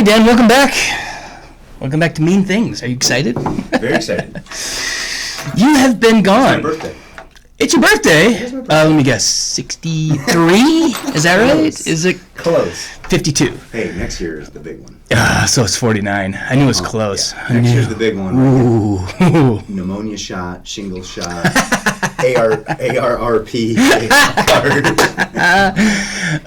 Dan, welcome back. Welcome back to Mean Things. Are you excited? Very excited. You have been gone. It's my birthday. It's your birthday? It is my birthday. Let me guess. 63? Is that right? Close. Is it? Close. 52. Hey, next year is the big one. So it's 49. I knew it was close. Yeah. Next year's the big one. Ooh. Pneumonia shot, shingle shot, ARRP card.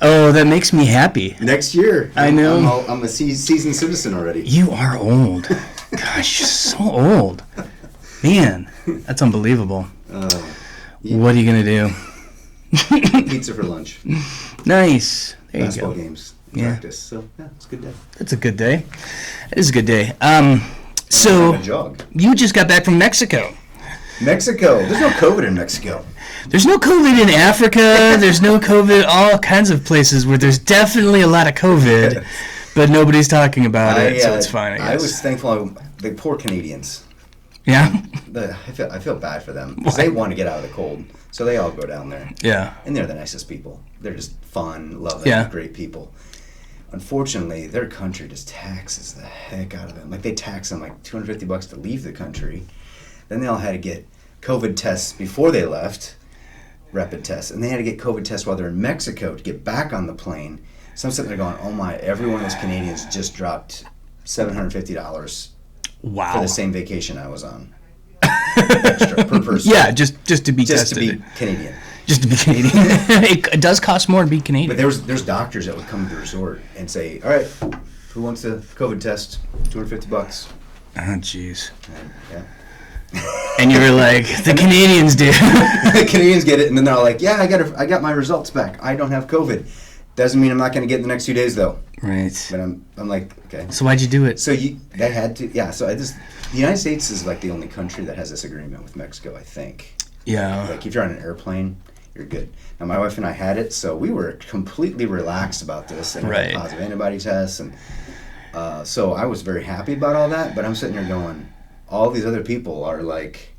Oh, that makes me happy. Next year. I know. I'm a seasoned citizen already. You are old. Gosh, you're so old. Man, that's unbelievable. What are you going to do? Pizza for lunch. Nice. There Basketball you go. games. Yeah. Practice. So, yeah, it's a good day. That's a good day. It is a good day. So, I'm a jog. you just got back from Mexico. Mexico. There's no COVID in Mexico. There's no COVID in Africa. There's no COVID all kinds of places where there's definitely a lot of COVID, but nobody's talking about it, so it's fine, I guess. I was thankful. The poor Canadians. Yeah? I feel bad for them because they want to get out of the cold, so they all go down there. Yeah. And they're the nicest people. They're just fun, loving, great people. Unfortunately, their country just taxes the heck out of them. Like, they tax them like $250 to leave the country. Then they all had to get COVID tests before they left, rapid tests, and they had to get COVID tests while they're in Mexico to get back on the plane. So I'm sitting there going, oh my, every one of those Canadians just dropped $750 Wow. for the same vacation I was on. Extra per person. Yeah, just to be Just tested. to be Canadian. Just to be Canadian. It does cost more to be Canadian. But there's doctors that would come to the resort and say, all right, who wants a COVID test? $250. Oh, jeez. Yeah. And you were like, the Canadians do. The Canadians get it, and then they're like, yeah, I got my results back. I don't have COVID. Doesn't mean I'm not going to get it in the next 2 days, though. Right. But I'm like, okay. So why'd you do it? So they had to, yeah. So the United States is like the only country that has this agreement with Mexico, I think. Yeah. Like, if you're on an airplane, you're good. Now, my wife and I had it, so we were completely relaxed about this. And Right. had positive antibody tests, and so I was very happy about all that. But I'm sitting here going, all these other people are like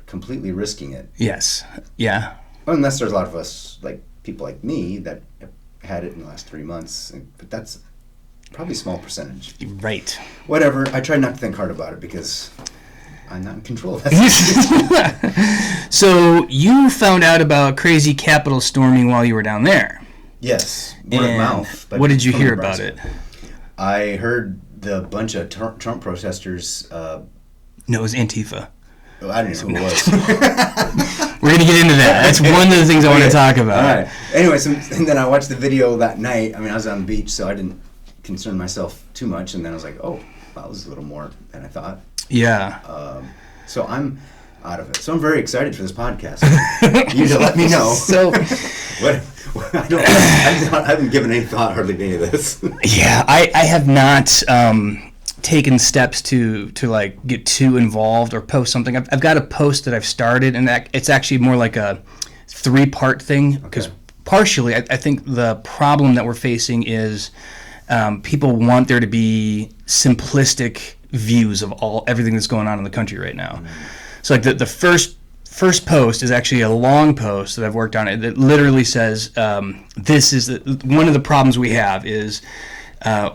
completely risking it. Yes. Yeah. Unless there's a lot of us, like people like me, that have had it in the last 3 months. But that's probably a small percentage. Right. Whatever. I try not to think hard about it because I'm not in control of that. So you found out about crazy Capitol storming while you were down there. Yes. Word of mouth. What did you from hear Nebraska. about it? I heard the bunch of Trump protesters. No, it was Antifa. I don't know who it was. We're going to get into that. That's one of the things I want to talk about. All right. Anyways, and then I watched the video that night. I mean, I was on the beach, so I didn't concern myself too much. And then I was like, oh, wow, this is a little more than I thought. Yeah. So I'm out of it. So I'm very excited for this podcast. You to let me know. So, I haven't given any thought hardly to any of this. Yeah, I have not taken steps to like get too involved or post something. I've got a post that I've started, and it's actually more like a 3-part thing because partially I think the problem that we're facing is people want there to be simplistic views of everything that's going on in the country right now. So like the first post is actually a long post that I've worked on. It literally says this is one of the problems we have is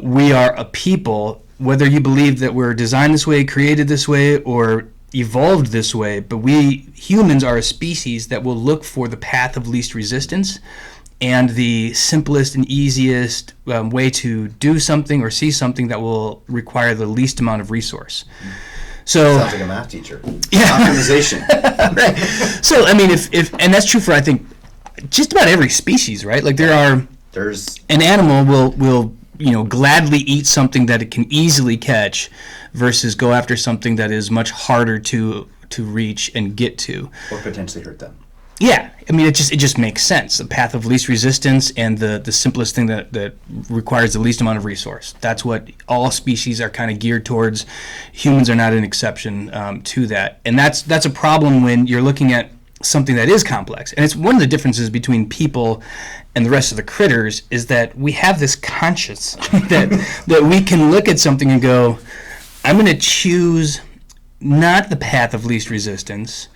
we are a people, whether you believe that we're designed this way, created this way, or evolved this way, but we humans are a species that will look for the path of least resistance and the simplest and easiest way to do something or see something that will require the least amount of resource. So sounds like a math teacher. Yeah. Optimization. Right. So I mean, if and that's true for I think just about every species, right? Like there's an animal will gladly eat something that it can easily catch versus go after something that is much harder to reach and get to. Or potentially hurt them. Yeah, I mean, it just makes sense. The path of least resistance and the simplest thing that requires the least amount of resource. That's what all species are kind of geared towards. Humans are not an exception to that. And that's a problem when you're looking at something that is complex. And it's one of the differences between people and the rest of the critters is that we have this conscience that we can look at something and go, I'm going to choose not the path of least resistance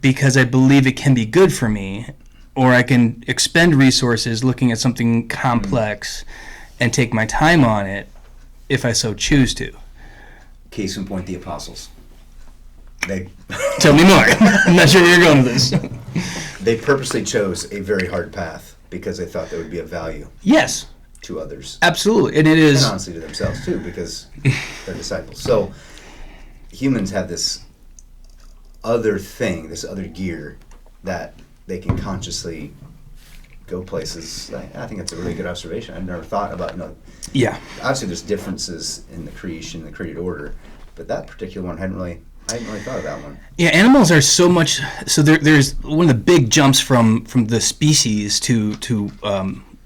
because I believe it can be good for me, or I can expend resources looking at something complex and take my time on it if I so choose to. Case in point, the apostles. They Tell me more. I'm not sure where you're going with this. They purposely chose a very hard path because they thought there would be a value Yes, to others. absolutely. And it is. And honestly to themselves, too, because they're disciples. So humans have this other thing, this other gear that they can consciously go places. I think that's a really good observation. I've never thought about, Yeah. obviously there's differences in the creation, the created order, but that particular one I hadn't really thought of that one. Yeah, animals are so much. So there's one of the big jumps from the species to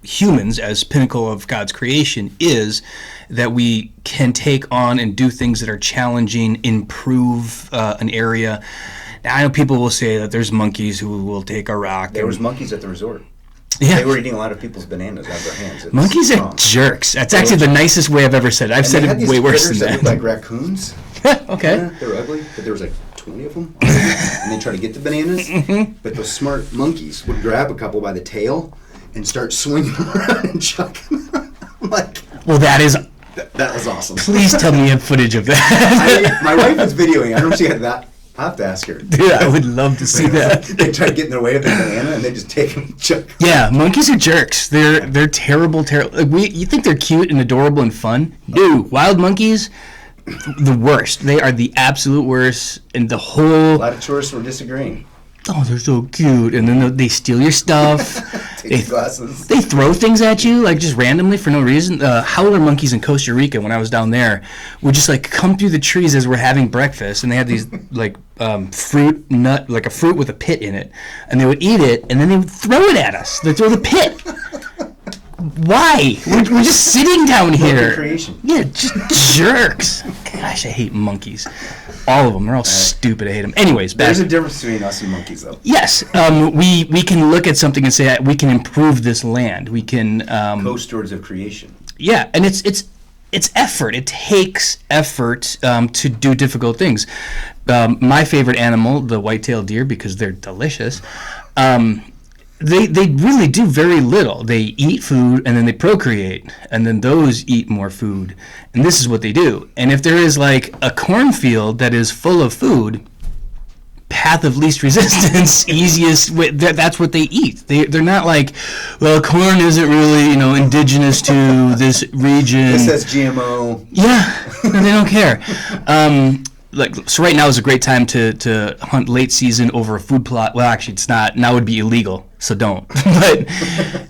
humans as pinnacle of God's creation is that we can take on and do things that are challenging, improve an area. Now, I know people will say that there's monkeys who will take a rock. There was monkeys at the resort. Yeah. They were eating a lot of people's bananas out of their hands. Monkeys are jerks. That's actually the nicest way I've ever said it. I've said it way worse than that. They looked like raccoons. Okay. Yeah, they were ugly, but there was like 20 of them. And they tried to get the bananas. But those smart monkeys would grab a couple by the tail and start swinging around and chucking them. Like, well, that was awesome. Please tell me you have footage of that. My wife was videoing. I don't know if she had that. I'll have to ask her. Dude, I would love to see that. They try to get in their way to the banana and they just take them and chuck them. Yeah, monkeys are jerks. They're terrible. You think they're cute and adorable and fun? No, wild monkeys, the worst. They are the absolute worst. And the whole. A lot of tourists were disagreeing. Oh, they're so cute, and then they steal your stuff. Take your glasses. They throw things at you like just randomly for no reason. Howler monkeys in Costa Rica, when I was down there, would just like come through the trees as we're having breakfast, and they had these like fruit nut, like a fruit with a pit in it, and they would eat it, and then they would throw it at us. They throw the pit. Why? We're just sitting down here. Creation. Yeah, just jerks. Gosh, I hate monkeys. All of them. They're all stupid. I hate them. Anyways, there's a difference between us and monkeys, though. Yes, we can look at something and say we can improve this land. We can co-stewards of creation. Yeah, and it's effort. It takes effort to do difficult things. My favorite animal, the white-tailed deer, because they're delicious. They really do very little. They eat food and then they procreate, and then those eat more food, and this is what they do. And if there is like a cornfield that is full of food, path of least resistance, easiest way, that's what they eat. They're not like, well, corn isn't really indigenous to this region. This says GMO. Yeah, no, they don't care. So right now is a great time to hunt late season over a food plot. Well, actually, it's not. Now would be illegal, so don't. But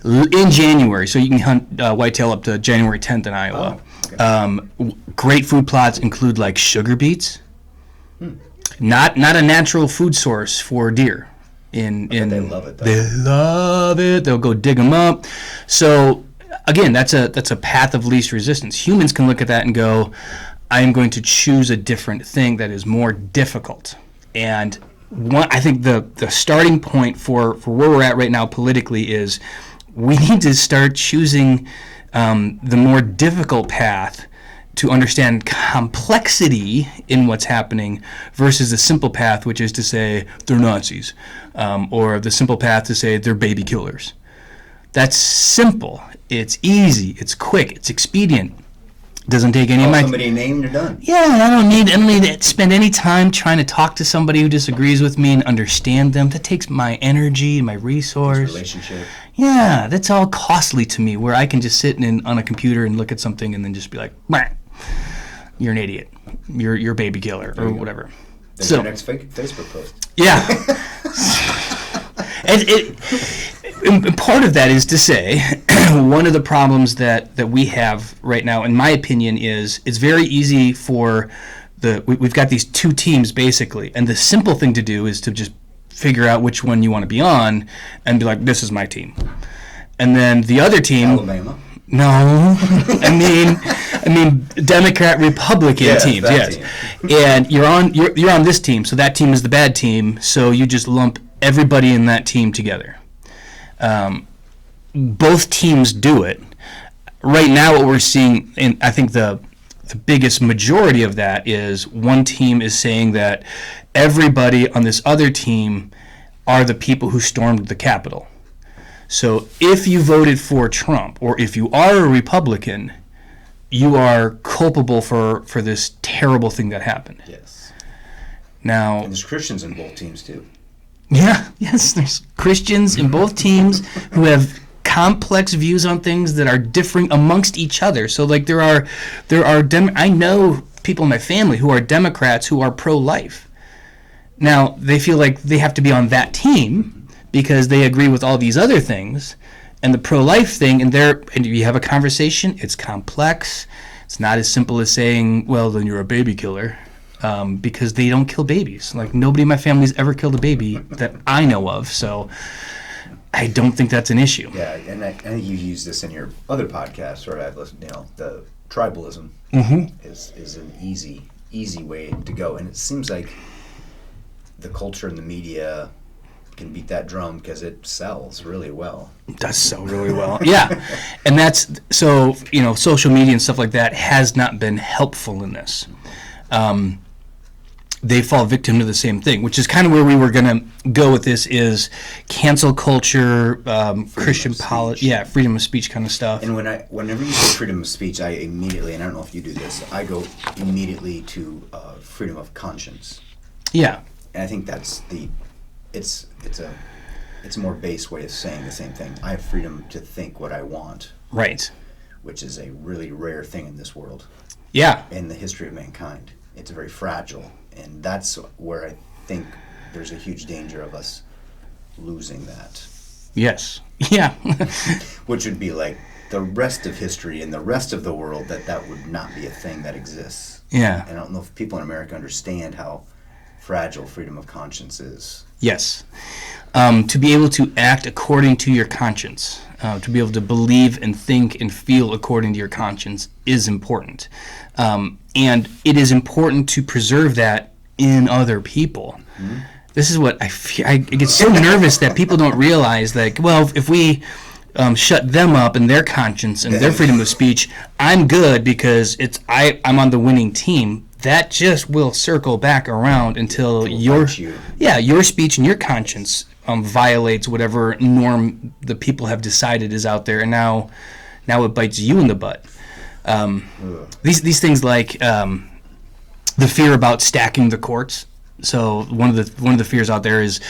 in January, so you can hunt whitetail up to January 10th in Iowa. Oh, okay. Great food plots include like sugar beets. Not a natural food source for deer. They love it, though. They love it. They'll go dig them up. So again, that's a path of least resistance. Humans can look at that and go, I am going to choose a different thing that is more difficult. And I think the starting point for where we're at right now politically is we need to start choosing the more difficult path to understand complexity in what's happening versus the simple path, which is to say they're Nazis, or the simple path to say they're baby killers. That's simple. It's easy. It's quick. It's expedient. Doesn't take any of my... somebody named, you're done. Yeah, I don't need to spend any time trying to talk to somebody who disagrees with me and understand them. That takes my energy and my resource. Relationship. Yeah, that's all costly to me, where I can just sit on a computer and look at something and then just be like, you're an idiot. You're a baby killer, or whatever. That's your next Facebook post. Yeah. And part of that is to say, one of the problems that we have right now, in my opinion, is it's very easy for we've got these two teams basically, and the simple thing to do is to just figure out which one you want to be on and be like, this is my team. And then the other team... Alabama. No, I mean Democrat Republican teams, yes. Team. And you're on this team, so that team is the bad team, so you just lump everybody in that team together. Both teams do it. Right now what we're seeing, and I think the biggest majority of that is one team is saying that everybody on this other team are the people who stormed the Capitol. So if you voted for Trump, or if you are a Republican, you are culpable for this terrible thing that happened. Yes. Now, And there's Christians in both teams too. Yeah, yes, there's Christians in both teams who have complex views on things that are differing amongst each other. So like I know people in my family who are Democrats who are pro-life. Now, they feel like they have to be on that team because they agree with all these other things. And the pro-life thing, and you have a conversation, it's complex. It's not as simple as saying, well, then you're a baby killer. Because they don't kill babies. Like, nobody in my family's ever killed a baby that I know of, so I don't think that's an issue. Yeah, and I think you use this in your other podcast, or I've listened, the tribalism is an easy way to go. And it seems like the culture and the media can beat that drum because it sells really well. It does sell really well. Yeah. And that's, so, social media and stuff like that has not been helpful in this. They fall victim to the same thing, which is kind of where we were going to go with this, is cancel culture, Christian politics, freedom of speech kind of stuff. And whenever you say freedom of speech, I immediately, and I don't know if you do this, I go immediately to freedom of conscience. Yeah. And I think that's it's a more base way of saying the same thing. I have freedom to think what I want. Right. Which is a really rare thing in this world. Yeah. In the history of mankind. It's very fragile. And that's where I think there's a huge danger of us losing that. Yes. Yeah. Which would be like the rest of history and the rest of the world, that would not be a thing that exists. Yeah. And I don't know if people in America understand how fragile freedom of conscience is. Yes. To be able to act according to your conscience, to be able to believe and think and feel according to your conscience is important. And it is important to preserve that in other people. Mm-hmm. This is what I feel. I get so nervous that people don't realize, like, well, if we shut them up and their conscience and their freedom of speech, I'm good because I'm on the winning team. That just will circle back around until your speech and your conscience violates whatever norm the people have decided is out there, and now it bites you in the butt. These things like the fear about stacking the courts. So one of the fears out there is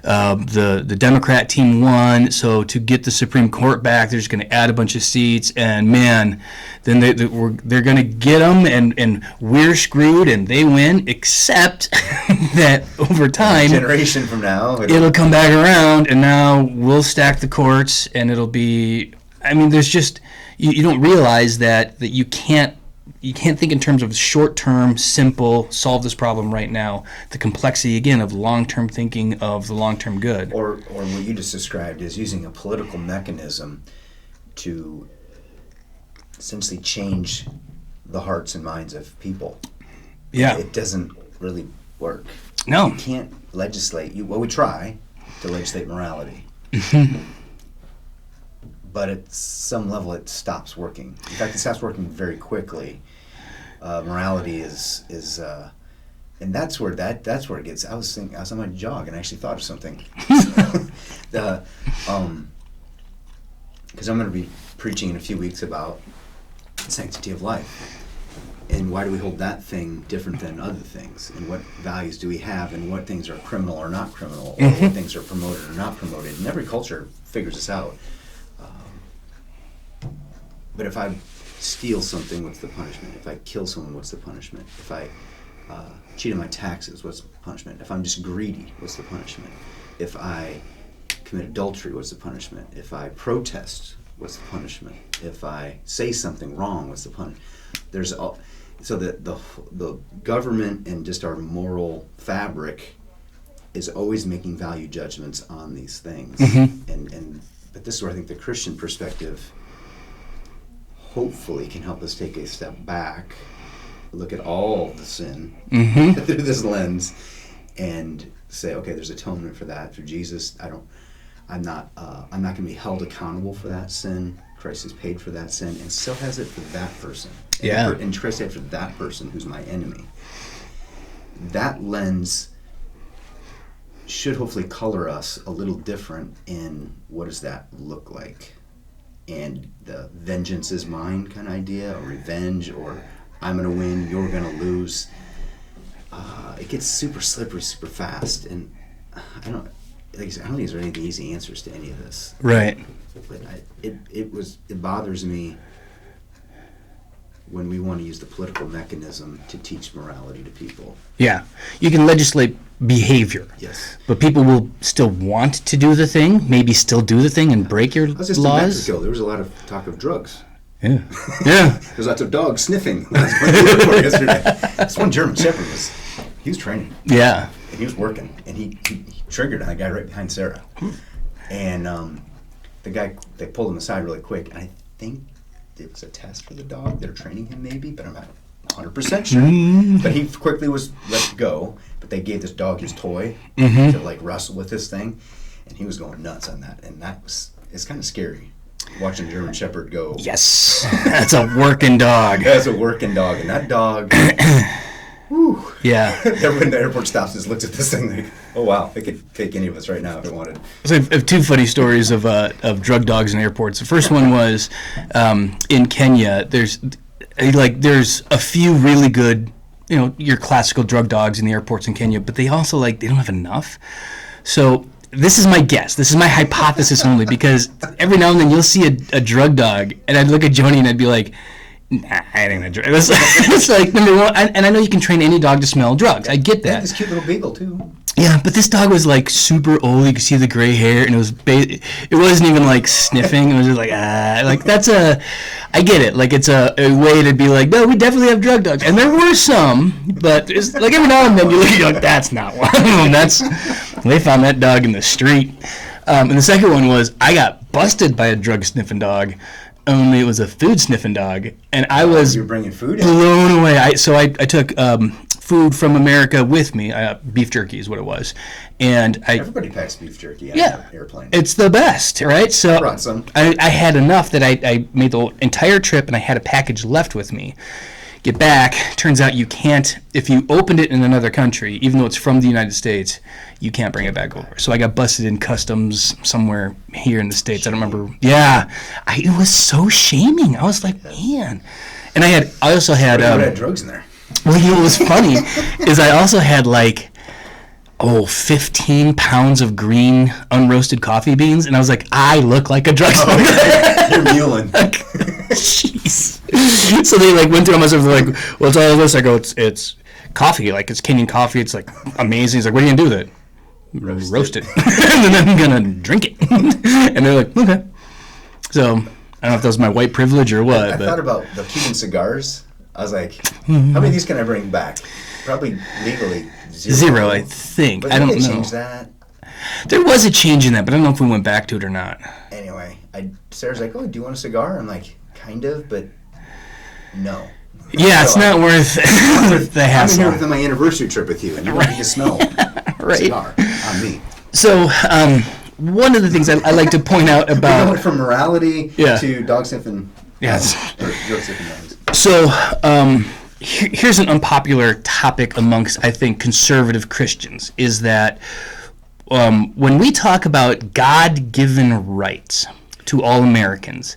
the Democrat team won, so to get the Supreme Court back, they're just going to add a bunch of seats, and man, then they're going to get them, and we're screwed, and they win. Except that over time, a generation from now, it'll come back around, and now we'll stack the courts, and it'll be. I mean, there's just you don't realize that you can't. You can't think in terms of short-term, simple, solve this problem right now. The complexity, again, of long-term thinking of the long-term good. Or what you just described is using a political mechanism to essentially change the hearts and minds of people. Yeah. It doesn't really work. No. You can't legislate. We try to legislate morality. But at some level, it stops working. In fact, it stops working very quickly. Morality is and that's where it gets. I was on my jog and I actually thought of something. Because I'm going to be preaching in a few weeks about sanctity of life, and why do we hold that thing different than other things, and what values do we have, and what things are criminal or not criminal, or what things are promoted or not promoted. And every culture figures this out. But if I steal something, what's the punishment? If I kill someone, what's the punishment? If I cheat on my taxes, what's the punishment? If I'm just greedy, what's the punishment? If I commit adultery, what's the punishment? If I protest, what's the punishment? If I say something wrong, what's the punishment? So the government and just our moral fabric is always making value judgments on these things. But this is where I think the Christian perspective hopefully can help us take a step back, look at all the sin through this lens, and say, okay, there's atonement for that through Jesus. I'm not going to be held accountable for that sin. Christ has paid for that sin, and still has it for that person. And Christ has it for that person who's my enemy. That lens should hopefully color us a little different in what does that look like. and the vengeance is mine kind of idea, or revenge, or I'm going to win, you're going to lose. It gets super slippery super fast, and I don't think there's any easy answers to any of this. Right. But it bothers me when we want to use the political mechanism to teach morality to people. Yeah. You can legislate behavior. Yes. But people will still want to do the thing, maybe still do the thing and break your I was just in laws. Mexico. There was a lot of talk of drugs. Yeah. Yeah. There's lots of dogs sniffing. That's what we were yesterday. This one German Shepherd was training. Yeah. And he was working, and he triggered on a guy right behind Sarah. And the guy, they pulled him aside really quick, and I think it was a test for the dog. They're training him maybe, but I'm not 100% sure. But he quickly was let go, but they gave this dog his toy to like wrestle with this thing, and he was going nuts on that, and it's kind of scary. Watching German Shepherd go. Yes. That's a working dog. That's a working dog, and that dog. Whew. Yeah. Everyone in the airport stops and just looks at this thing like, oh wow, it could take any of us right now if it wanted. So I have two funny stories of drug dogs in airports. The first one was in Kenya. There's a few really good, your classical drug dogs in the airports in Kenya, but they also they don't have enough. So this is my guess. This is my hypothesis only, because every now and then you'll see a drug dog, and I'd look at Joni and I'd be like, nah, I ain't gonna drug. It's like, number one, and I know you can train any dog to smell drugs. I get They that. had this cute little beagle too. Yeah, but this dog was super old. You could see the gray hair, and it wasn't even sniffing. It was just I get it. It's a way to be like, no, we definitely have drug dogs, and there were some, but it's every now and then you look at it, that's not one of them. They found that dog in the street. And the second one was, I got busted by a drug sniffing dog. Only it was a food sniffing dog, and I was You're bringing food in? blown away. I took food from America with me. Beef jerky is what it was, and Everybody packs beef jerky on an airplane. it's the best, right? So Brought some. I had enough that I made the entire trip, and I had a package left with me. Get back, turns out you can't, if you opened it in another country, even though it's from the United States, you can't bring it back over. So I got busted in customs somewhere here in the States. I don't remember. Yeah. It was so shaming. I was like, man. And I also had... You had drugs in there. Well, what was funny is I also had 15 pounds of green unroasted coffee beans, and I was like, I look like a drug smoker. You're muling. Jeez. So they went through all my stuff. They're like, what's all of this? I go, it's coffee. It's Kenyan coffee. It's amazing. He's like, what are you gonna do with it? Roast it. And then I'm gonna drink it. And they're like, okay. So I don't know if that was my white privilege or what. I thought about the Cuban cigars. I was like, how many of these can I bring back? Probably legally zero, I think. But I don't know. They changed that. There was a change in that, but I don't know if we went back to it or not. Anyway, Sarah's like, oh, do you want a cigar? I'm like, kind of, but no. Yeah, it's not worth the hassle. I'm here with my anniversary trip with you, and you're ready to smell a cigar on me. So, one of the things I like to point out about... We went from morality to dog sniffing. Yes. Or drug sniffing dogs. So, here's an unpopular topic amongst, I think, conservative Christians, is that when we talk about God-given rights to all Americans,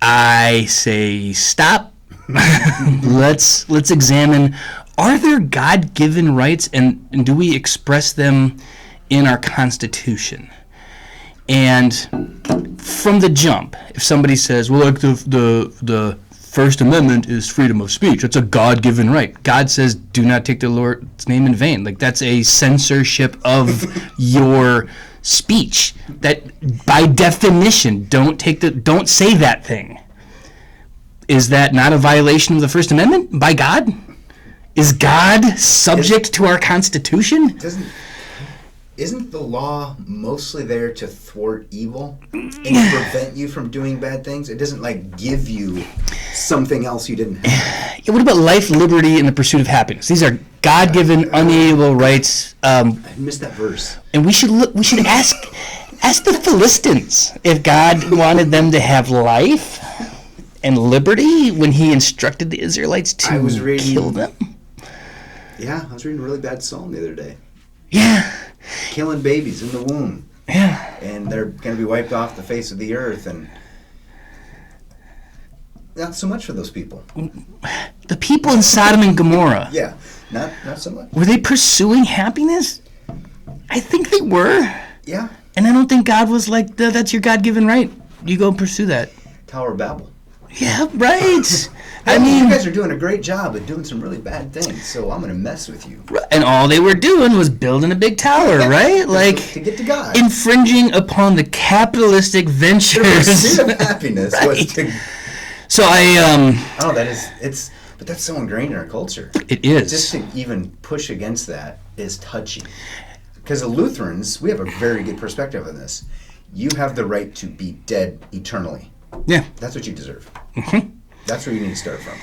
I say stop. Let's examine, are there God-given rights, and do we express them in our Constitution? And from the jump, if somebody says, well, the First Amendment is freedom of speech, it's a God-given right. God says, do not take the Lord's name in vain. That's a censorship of your speech. That, by definition, don't say that thing. Is that not a violation of the First Amendment by God? Is God subject to our Constitution? Isn't the law mostly there to thwart evil and prevent you from doing bad things? It doesn't give you something else you didn't have. Yeah, what about life, liberty, and the pursuit of happiness? These are God-given, unalienable rights. I missed that verse. And we should ask the Philistines if God wanted them to have life and liberty when he instructed the Israelites to kill them. Yeah, I was reading a really bad psalm the other day. Yeah. Killing babies in the womb. Yeah. And they're going to be wiped off the face of the earth. And not so much for those people. The people in Sodom and Gomorrah. Yeah, not so much. Were they pursuing happiness? I think they were. Yeah. And I don't think God was like, that's your God-given right. You go and pursue that. Tower of Babel. Yeah, right. I mean, you guys are doing a great job at doing some really bad things, so I'm going to mess with you. And all they were doing was building a big tower, right? Like, to get to God. Infringing upon the capitalistic ventures. The pursuit of happiness was to... So but that's so ingrained in our culture. It is. Just to even push against that is touchy. Because the Lutherans, we have a very good perspective on this. You have the right to be dead eternally. Yeah. That's what you deserve. Mm-hmm. That's where you need to start from.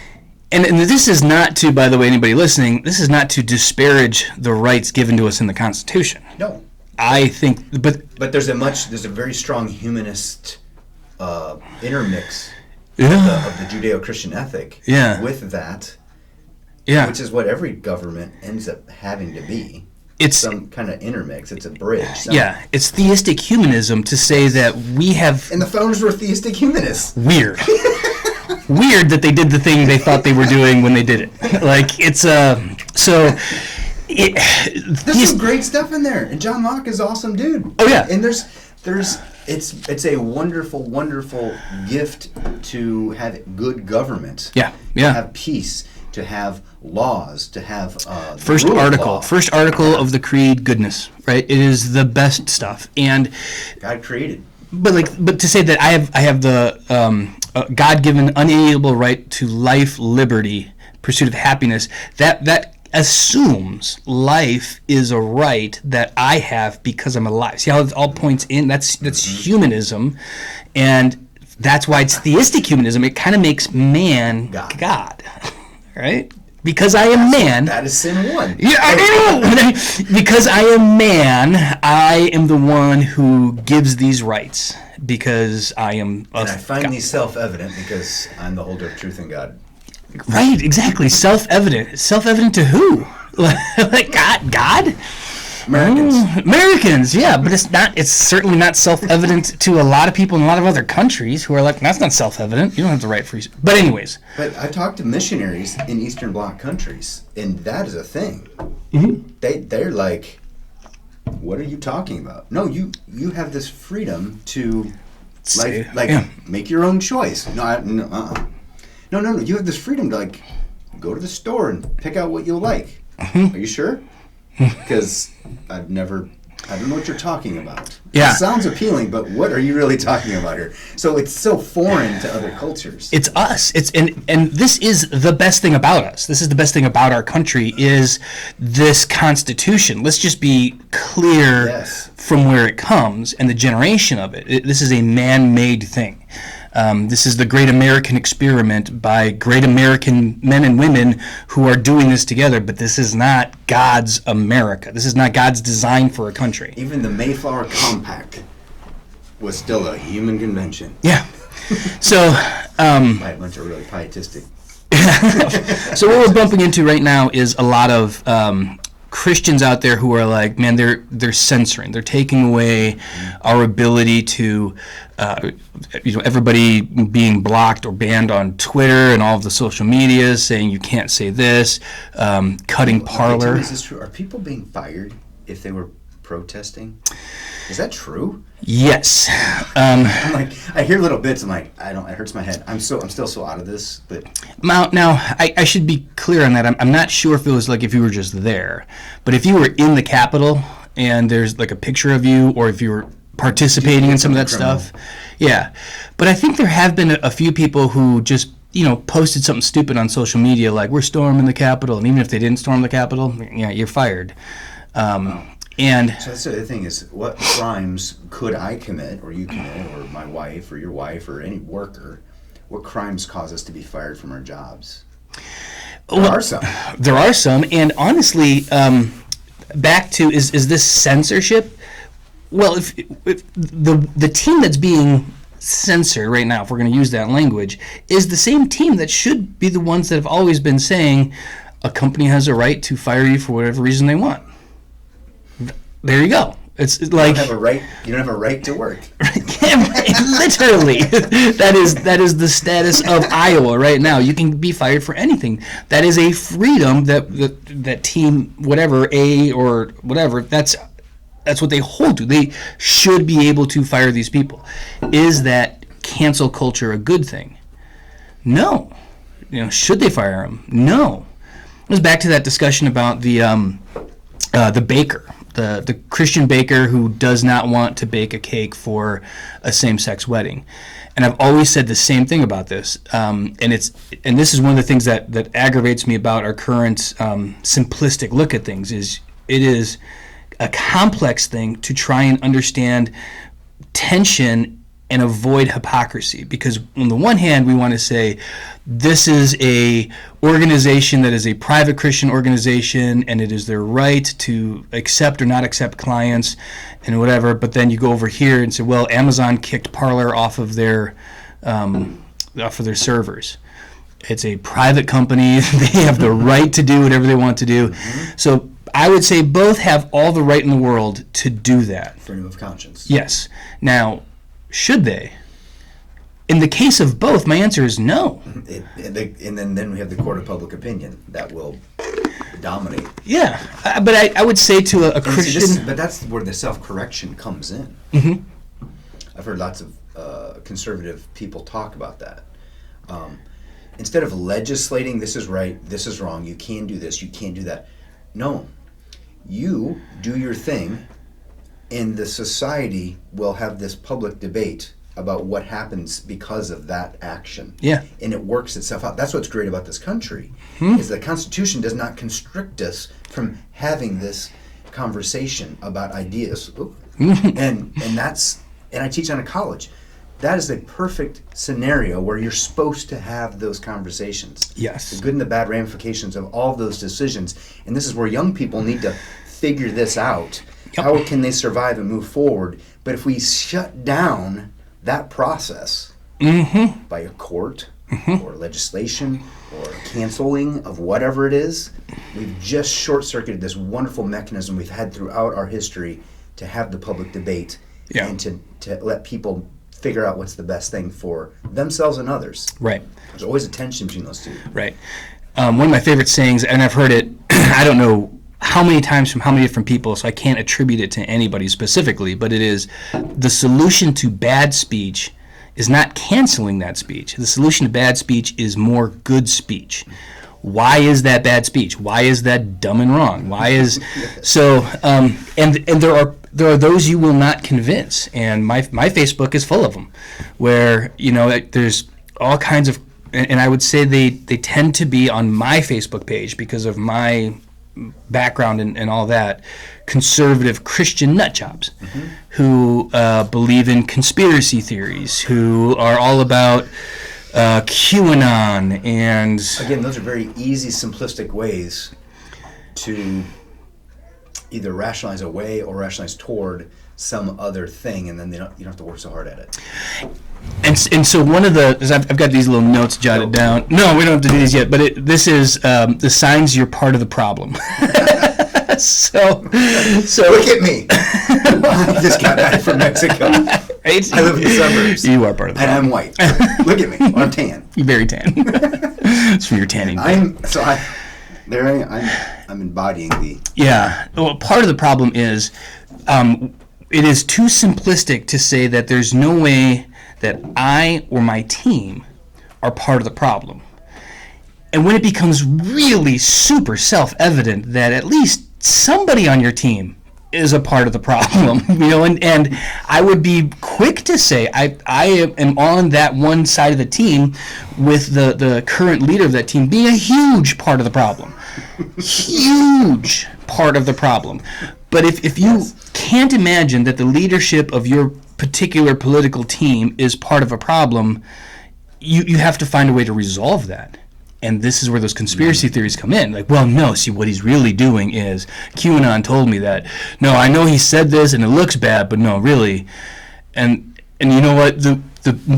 And this is not to, by the way, anybody listening, this is not to disparage the rights given to us in the Constitution. No. I think, but there's a very strong humanist intermix of the Judeo-Christian ethic with that, which is what every government ends up having to be. It's some kind of intermix. It's a bridge. Yeah, it's theistic humanism to say that we have... And the founders were theistic humanists. Weird. Weird that they did the thing they thought they were doing when they did it. Like, it's so... There's some great stuff in there, and John Locke is an awesome dude. Oh yeah, and it's a wonderful, wonderful gift to have good government. Yeah. To have peace, to have laws, to have first article of the creed, goodness, right? It is the best stuff, and God created. But to say that I have the God-given unalienable right to life, liberty, pursuit of happiness, that assumes life is a right that I have because I'm alive. See how it all points in? That's humanism, and that's why it's theistic humanism. It kind of makes man God, right? Because I am man. That is sin one. Yeah, I know. Because I am man, I am the one who gives these rights. Because I am. And I find these self-evident because I'm the holder of truth in God. Right, exactly. Self-evident. Self-evident to who? Like God? Americans, yeah, but it's certainly not self-evident to a lot of people in a lot of other countries who are like, that's not self-evident. You don't have the right free. But anyways. But I talked to missionaries in Eastern Bloc countries, and that is a thing. Mm-hmm. They're like, what are you talking about? No, you have this freedom to make your own choice. No. You have this freedom to like go to the store and pick out what you like. Mm-hmm. Are you sure? Because I don't know what you're talking about. Yeah. It sounds appealing, but what are you really talking about here? So it's so foreign to other cultures. It's us. And this is the best thing about us. This is the best thing about our country is this Constitution. Let's just be clear from where it comes and the generation of it. This is a man-made thing. This is the great American experiment by great American men and women who are doing this together, but this is not God's America. This is not God's design for a country. Even the Mayflower Compact was still a human convention. Yeah. So, by a bunch of really pietistic. So what we're bumping into right now is a lot of Christians out there who are like, man, they're censoring. They're taking away our ability to, everybody being blocked or banned on Twitter and all of the social media, saying you can't say this, cutting Parler. Is this true? Are people being fired if they were protesting? Is that true? Yes. I'm like, I hear little bits. I'm like, it hurts my head. I'm still so out of this. But now, I should be clear on that. I'm not sure if it was like if you were just there, but if you were in the Capitol and there's like a picture of you, or if you were participating in some of that stuff, yeah. But I think there have been a few people who just posted something stupid on social media, like we're storming the Capitol, and even if they didn't storm the Capitol, yeah, you're fired. And so that's the other thing is, what crimes could I commit, or you commit, or my wife, or your wife, or any worker? What crimes cause us to be fired from our jobs? There are some. There are some, and honestly, back to is this censorship? Well, if the team that's being censored right now, if we're going to use that language, is the same team that should be the ones that have always been saying a company has a right to fire you for whatever reason they want. There you go. It's like you don't have a right to work. Literally, that is the status of Iowa right now. You can be fired for anything. That is a freedom that team, whatever, A or whatever, that's what they hold to. They should be able to fire these people. Is that cancel culture a good thing? No. Should they fire them? No. It was back to that discussion about the baker. The Christian baker who does not want to bake a cake for a same-sex wedding. And I've always said the same thing about this. And this is one of the things that aggravates me about our current simplistic look at things is it is a complex thing to try and understand tension and avoid hypocrisy, because on the one hand we want to say this is a organization that is a private Christian organization and it is their right to accept or not accept clients and whatever, but then you go over here and say, well, Amazon kicked Parler off of their servers. It's a private company. They have the right to do whatever they want to do. Mm-hmm. So I would say both have all the right in the world to do that. Freedom of conscience. Yes. Now, should they? In the case of both, my answer is no. And then we have the court of public opinion that will dominate. Yeah, but I would say to a Christian... but that's where the self-correction comes in. Mm-hmm. I've heard lots of conservative people talk about that. Instead of legislating, this is right, this is wrong, you can do this, you can't do that. No. You do your thing, and the society will have this public debate about what happens because of that action. Yeah. And it works itself out. That's what's great about this country, is the Constitution does not constrict us from having this conversation about ideas. And I teach on a college. That is a perfect scenario where you're supposed to have those conversations. Yes. The good and the bad ramifications of all of those decisions. And this is where young people need to figure this out. Yep. How can they survive and move forward? But if we shut down that process by a court or legislation or canceling of whatever it is, we've just short-circuited this wonderful mechanism we've had throughout our history to have the public debate and to let people figure out what's the best thing for themselves and others. Right. There's always a tension between those two. Right. One of my favorite sayings, and I've heard it, I don't know how many times from how many different people, so I can't attribute it to anybody specifically, but it is the solution to bad speech is not canceling that speech. The solution to bad speech is more good speech. Why is that bad speech? Why is that dumb and wrong? Why is so? And there are those you will not convince, and my Facebook is full of them, where there's all kinds of, and I would say they tend to be on my Facebook page because of my background and all that, conservative Christian nutjobs who believe in conspiracy theories, who are all about QAnon, and again, those are very easy, simplistic ways to either rationalize away or rationalize toward some other thing, and then you don't have to work so hard at it. And so one of the, I've got these little notes jotted down. No, we don't have to do these yet, but this is the signs you're part of the problem. So look at me. I just got back from Mexico. I live in the suburbs. You are part of the problem. And I'm white. Look at me. I'm tan. You're very tan. It's from your tanning. I'm embodying the... Yeah. Well, part of the problem is it is too simplistic to say that there's no way that I or my team are part of the problem. And when it becomes really super self-evident that at least somebody on your team is a part of the problem, and I would be quick to say I am on that one side of the team with the current leader of that team being a huge part of the problem. Huge part of the problem. But if you can't imagine that the leadership of your particular political team is part of a problem, you have to find a way to resolve that. And this is where those conspiracy theories come in. Like, well, no, see, what he's really doing is, QAnon told me that. No, I know he said this and it looks bad, but no, really. And you know what? The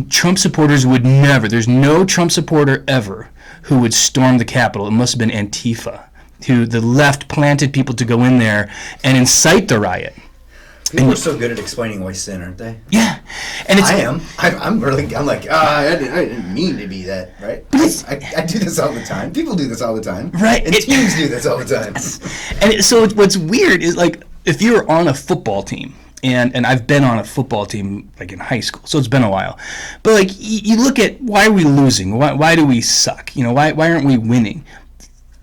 Trump supporters would never, there's no Trump supporter ever who would storm the Capitol. It must have been Antifa, who the left planted people to go in there and incite the riot. People are so good at explaining why sin, aren't they? Yeah, and it's. I'm like, I didn't mean to be that, right? I do this all the time. People do this all the time. Right. And teams do this all the time. And so what's weird is, like, if you're on a football team, and I've been on a football team, like, in high school, so it's been a while. But, like, you look at, why are we losing? Why do we suck? You know, why aren't we winning?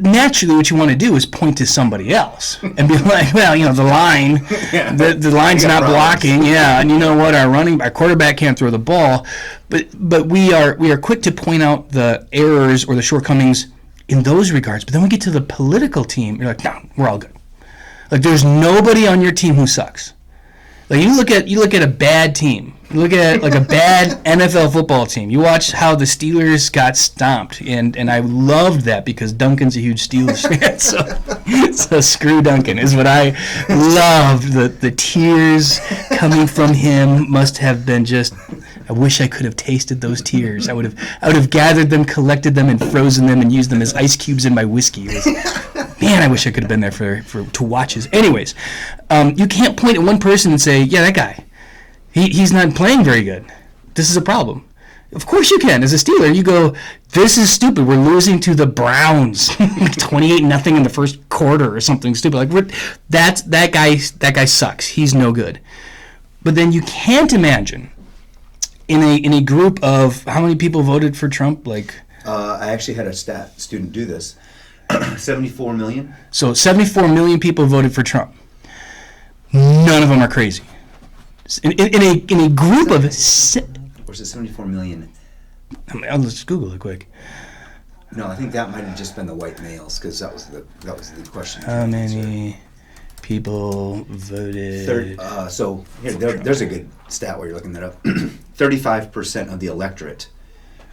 Naturally, what you want to do is point to somebody else and be like, well, you know, the line, the line's not blocking, and you know what, our quarterback can't throw the ball, but we are quick to point out the errors or the shortcomings in those regards. But then we get to the political team, you're like, no, we're all good. Like, there's nobody on your team who sucks. Like, you look at a bad team. You look at, like, a bad NFL football team. You watch how the Steelers got stomped, and I loved that because Duncan's a huge Steelers fan. So screw Duncan is what I loved. The tears coming from him must have been just. I wish I could have tasted those tears. I would have gathered them, collected them, and frozen them, and used them as ice cubes in my whiskey. Man, I wish I could have been there to watch his. Anyways, you can't point at one person and say, yeah, that guy, he's not playing very good. This is a problem. Of course you can. As a Steeler, you go, this is stupid. We're losing to the Browns, 28-0 in the first quarter or something stupid. Like, that guy sucks. He's no good. But then you can't imagine in a group of how many people voted for Trump? Like, I actually had a student do this. 74 million. So 74 million people voted for Trump. None of them are crazy. In a group of. Or is it 74 million? Let's Google it quick. No, I think that might have just been the white males, because that was the question. How many people voted? So here, there's a good stat while you're looking that up. 35% of the electorate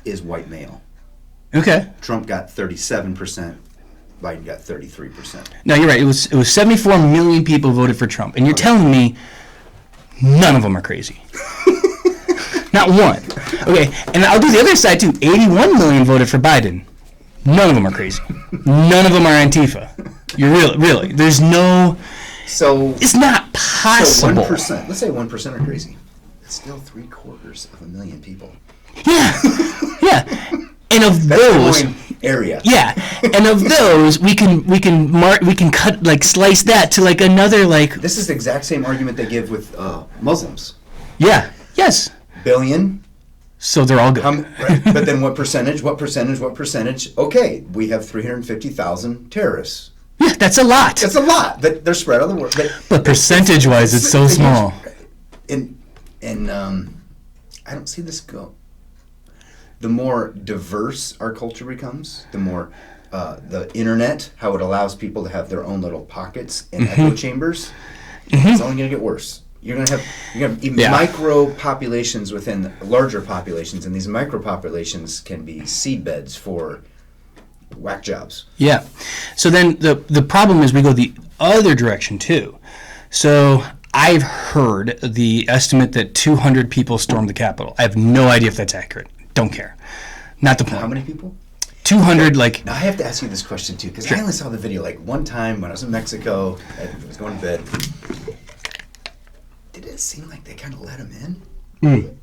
is white male. Okay. Trump got 37%. Biden got 33%. No, you're right. It was 74 million people voted for Trump, and you're telling me none of them are crazy. Not one. Okay, and I'll do the other side too. 81 million voted for Biden. None of them are crazy. None of them are Antifa. You're really. There's no. So it's not possible. So 1%. Let's say 1% are crazy. It's still 750,000 people. Yeah. And of those area. Yeah. And of those, we can cut, like, slice that to, like, another, like. This is the exact same argument they give with Muslims. Yeah. Yes. Billion. So they're all good. Right. But then what percentage? Okay, we have 350,000 terrorists. Yeah, that's a lot. That's a lot, but they're spread on the world. But percentage-wise, it's so small. And I don't see this go. The more diverse our culture becomes, the more the internet, how it allows people to have their own little pockets and echo chambers, it's only going to get worse. You're going to have even micro populations within larger populations, and these micro populations can be seedbeds for whack jobs. Yeah. So then the problem is we go the other direction too. So I've heard the estimate that 200 people stormed the Capitol. I have no idea if that's accurate. Don't care. Not the point. How many people? 200, like. Now I have to ask you this question too, because I only saw the video like one time when I was in Mexico. I was going to bed. Did it seem like they kind of let him in?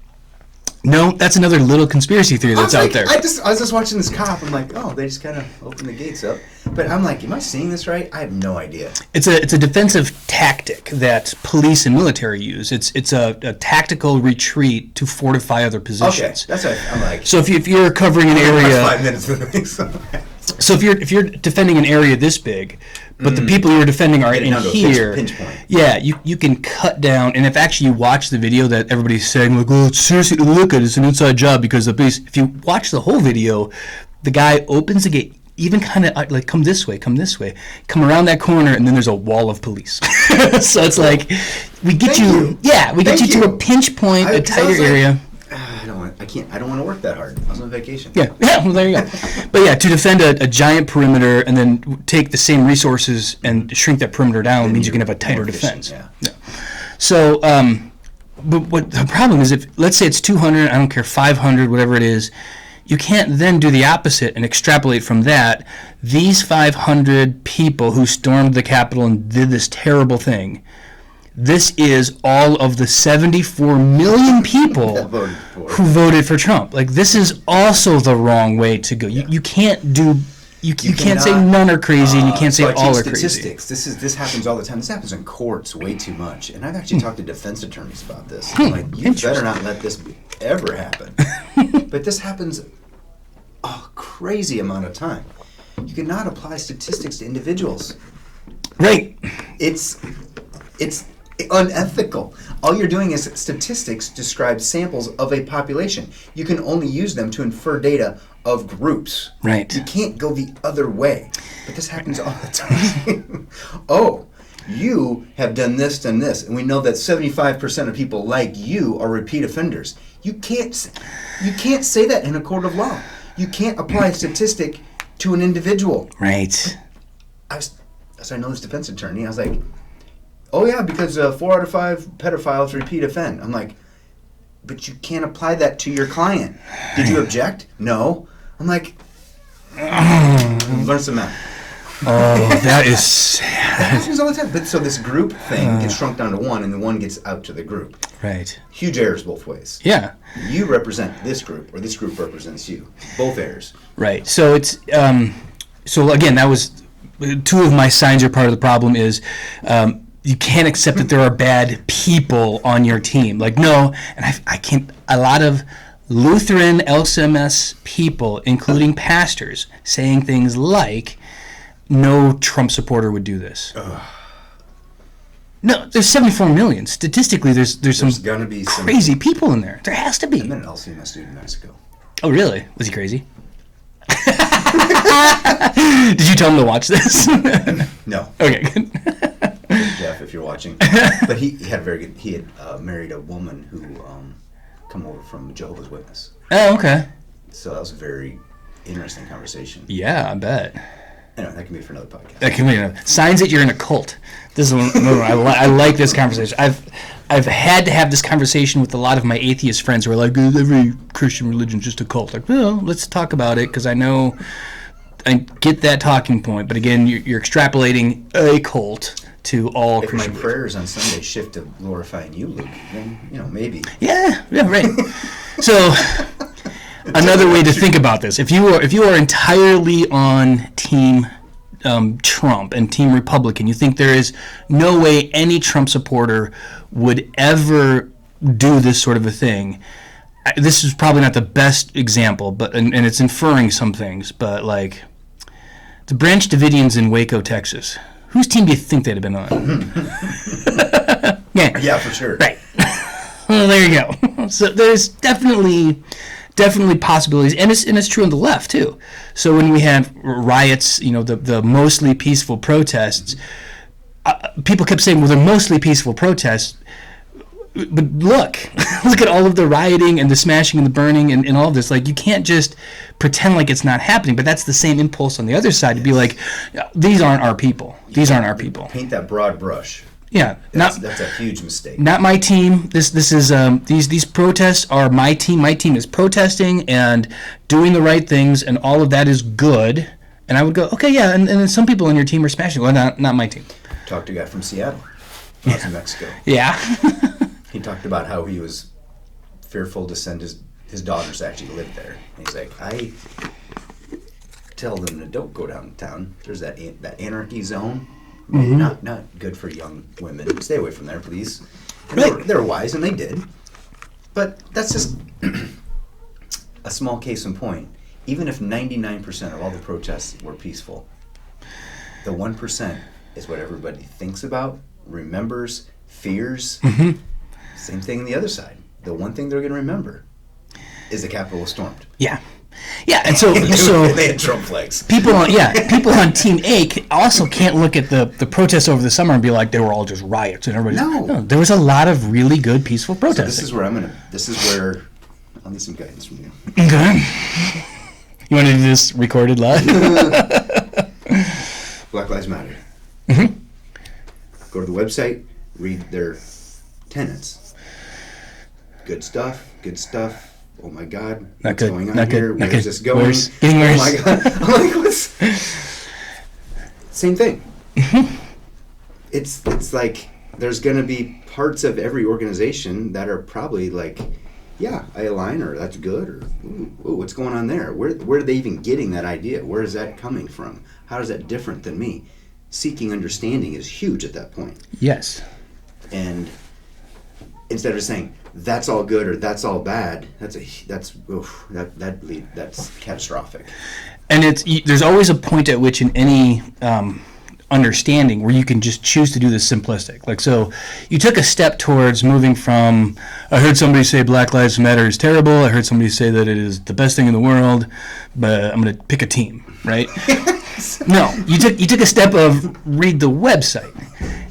No, that's another little conspiracy theory that's out there. I was just watching this cop. I'm like, oh, they just kind of opened the gates up. But I'm like, am I seeing this right? I have no idea. It's a defensive tactic that police and military use. It's a tactical retreat to fortify other positions. Okay, that's what I'm like. So if you're covering an area, 5 minutes of the so if you're defending an area this big, but the people you're defending are in here, pinch point. Yeah, you can cut down. And if actually you watch the video that everybody's saying, like, oh, seriously, look at it, it's an inside job because the police. If you watch the whole video, the guy opens the gate, even kind of like come this way, come around that corner, and then there's a wall of police. So it's like we get you to a pinch point, a tighter area. I don't want to work that hard. I was on vacation. Yeah, well, there you go. But yeah, to defend a giant perimeter and then take the same resources and shrink that perimeter down means you can have a tighter defense. Yeah. So, but what the problem is, if let's say it's 200, I don't care, 500, whatever it is, you can't then do the opposite and extrapolate from that. These 500 people who stormed the Capitol and did this terrible thing, This is all of the 74 million people who voted for Trump. Like, this is also the wrong way to go. You can't do... You can't say none are crazy, and you can't say all are crazy. Statistics. This happens all the time. This happens in courts way too much. And I've actually talked to defense attorneys about this. Like, you better not let this ever happen. But this happens a crazy amount of time. You cannot apply statistics to individuals. Right. It's unethical. All you're doing is statistics describe samples of a population. You can only use them to infer data of groups. Right. You can't go the other way. But this happens all the time. Oh, you have done this, and we know that 75% of people like you are repeat offenders. You can't say that in a court of law. You can't apply a statistic to an individual. Right. I know this defense attorney. I was like, oh yeah, because 4 out of 5 pedophiles repeat offend. I'm like, but you can't apply that to your client. Did you object? No. I'm like, learn some math. Oh, that is sad. That happens all the time. But so this group thing gets shrunk down to one, and the one gets out to the group. Right. Huge errors both ways. Yeah. You represent this group, or this group represents you. Both errors. Right. So it's so again, that was 2 of my signs are part of the problem is you can't accept that there are bad people on your team. Like, no, and I can't. A lot of Lutheran LCMS people, including pastors, saying things like, no Trump supporter would do this. No, there's 74 million. Statistically, there's some gonna be crazy people in there. There has to be. I met an LCMS student in Mexico. Oh, really? Was he crazy? Did you tell him to watch this? No. Okay, good. Jeff, if you're watching. But he had married a woman who come over from Jehovah's Witness. Oh, okay. So that was a very interesting conversation. Yeah, I bet. Anyway, that can be for another podcast. That can be signs that you're in a cult. This is I like this conversation. I've had to have this conversation with a lot of my atheist friends who are like, every Christian religion is just a cult. Like, well, let's talk about it, because I know I get that talking point. But again, you're extrapolating a cult to all Christian. If my prayers on Sunday shift to glorifying you, Luke, then, maybe. Yeah, right. So another way to think about this: if you are entirely on Team Trump and Team Republican, you think there is no way any Trump supporter would ever do this sort of a thing. This is probably not the best example, but and it's inferring some things. But like the Branch Davidians in Waco, Texas, whose team do you think they'd have been on? Yeah, for sure. Right. Well, there you go. So there's definitely possibilities, and it's true on the left too. So when we have riots, the mostly peaceful protests, people kept saying, well, they're mostly peaceful protests, but look at all of the rioting and the smashing and the burning and all of this. Like, you can't just pretend like it's not happening. But that's the same impulse on the other side to be like, these aren't our people. These aren't our people. Paint that broad brush. Yeah, that's a huge mistake. Not my team. This is these protests are my team. My team is protesting and doing the right things, and all of that is good. And I would go, okay, yeah, and then some people on your team are smashing. Well, not my team. Talked to a guy from Seattle. I was in Mexico. Yeah. He talked about how he was fearful to send his daughters to actually live there. And he's like, I tell them to don't go downtown. There's that anarchy zone. Mm-hmm. Not good for young women. Stay away from there, please. And right. They were wise, and they did. But that's just a small case in point. Even if 99% of all the protests were peaceful, the 1% is what everybody thinks about, remembers, fears. Mm-hmm. Same thing on the other side. The one thing they're going to remember is the Capitol was stormed. Yeah. Yeah, and so they had Trump flags. People on Team A also can't look at the protests over the summer and be like they were all just riots and everybody. No, there was a lot of really good peaceful protests. So this is where I'll need some guidance from you. Okay. You want to do this recorded live? Black Lives Matter. Mm-hmm. Go to the website, read their tenets. Good stuff. Oh my God, what's going on here? Where's this going? Worse. Getting worse. Oh my God. I'm like, what's... Same thing. Mm-hmm. It's like there's going to be parts of every organization that are probably like, yeah, I align, or that's good, or ooh, what's going on there? Where are they even getting that idea? Where is that coming from? How is that different than me? Seeking understanding is huge at that point. Yes. And instead of saying that's all good or that's all bad, that's catastrophic. And there's always a point at which in any understanding where you can just choose to do this simplistic. Like, so you took a step towards moving from, I heard somebody say Black Lives Matter is terrible, I heard somebody say that it is the best thing in the world, but I'm going to pick a team, right? No, you took a step of read the website.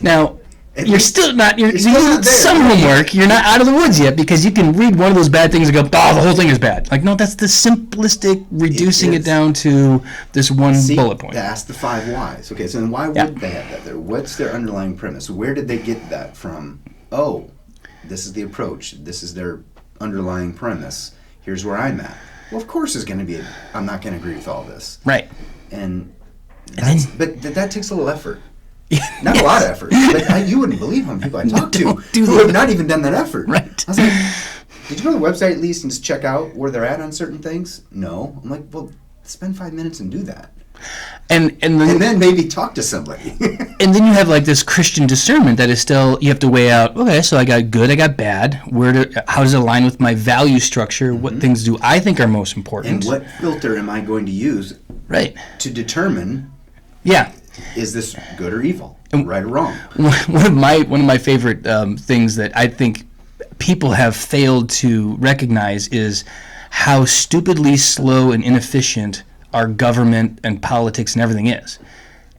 Now, you're still not some homework. You're not out of the woods yet, because you can read one of those bad things and go, oh, the whole thing is bad. Like, no, that's the simplistic reducing it down to this one bullet point. That's the 5 whys. Okay, so then why would they have that there? What's their underlying premise? Where did they get that from? Oh, this is the approach. This is their underlying premise. Here's where I'm at. Well, of course it's going to be, I'm not going to agree with all this. Right. But that takes a little effort. Not a lot of effort. But you wouldn't believe how many people I talk to who have not even done that effort. Right. I was like, did you go to the website at least and just check out where they're at on certain things? No. I'm like, well, spend 5 minutes and do that. And then maybe talk to somebody. And then you have like this Christian discernment that is still, you have to weigh out, okay, so I got good, I got bad. How does it align with my value structure? What things do I think are most important? And what filter am I going to use to determine is this good or evil, right or wrong? One of my favorite things that I think people have failed to recognize is how stupidly slow and inefficient our government and politics and everything is.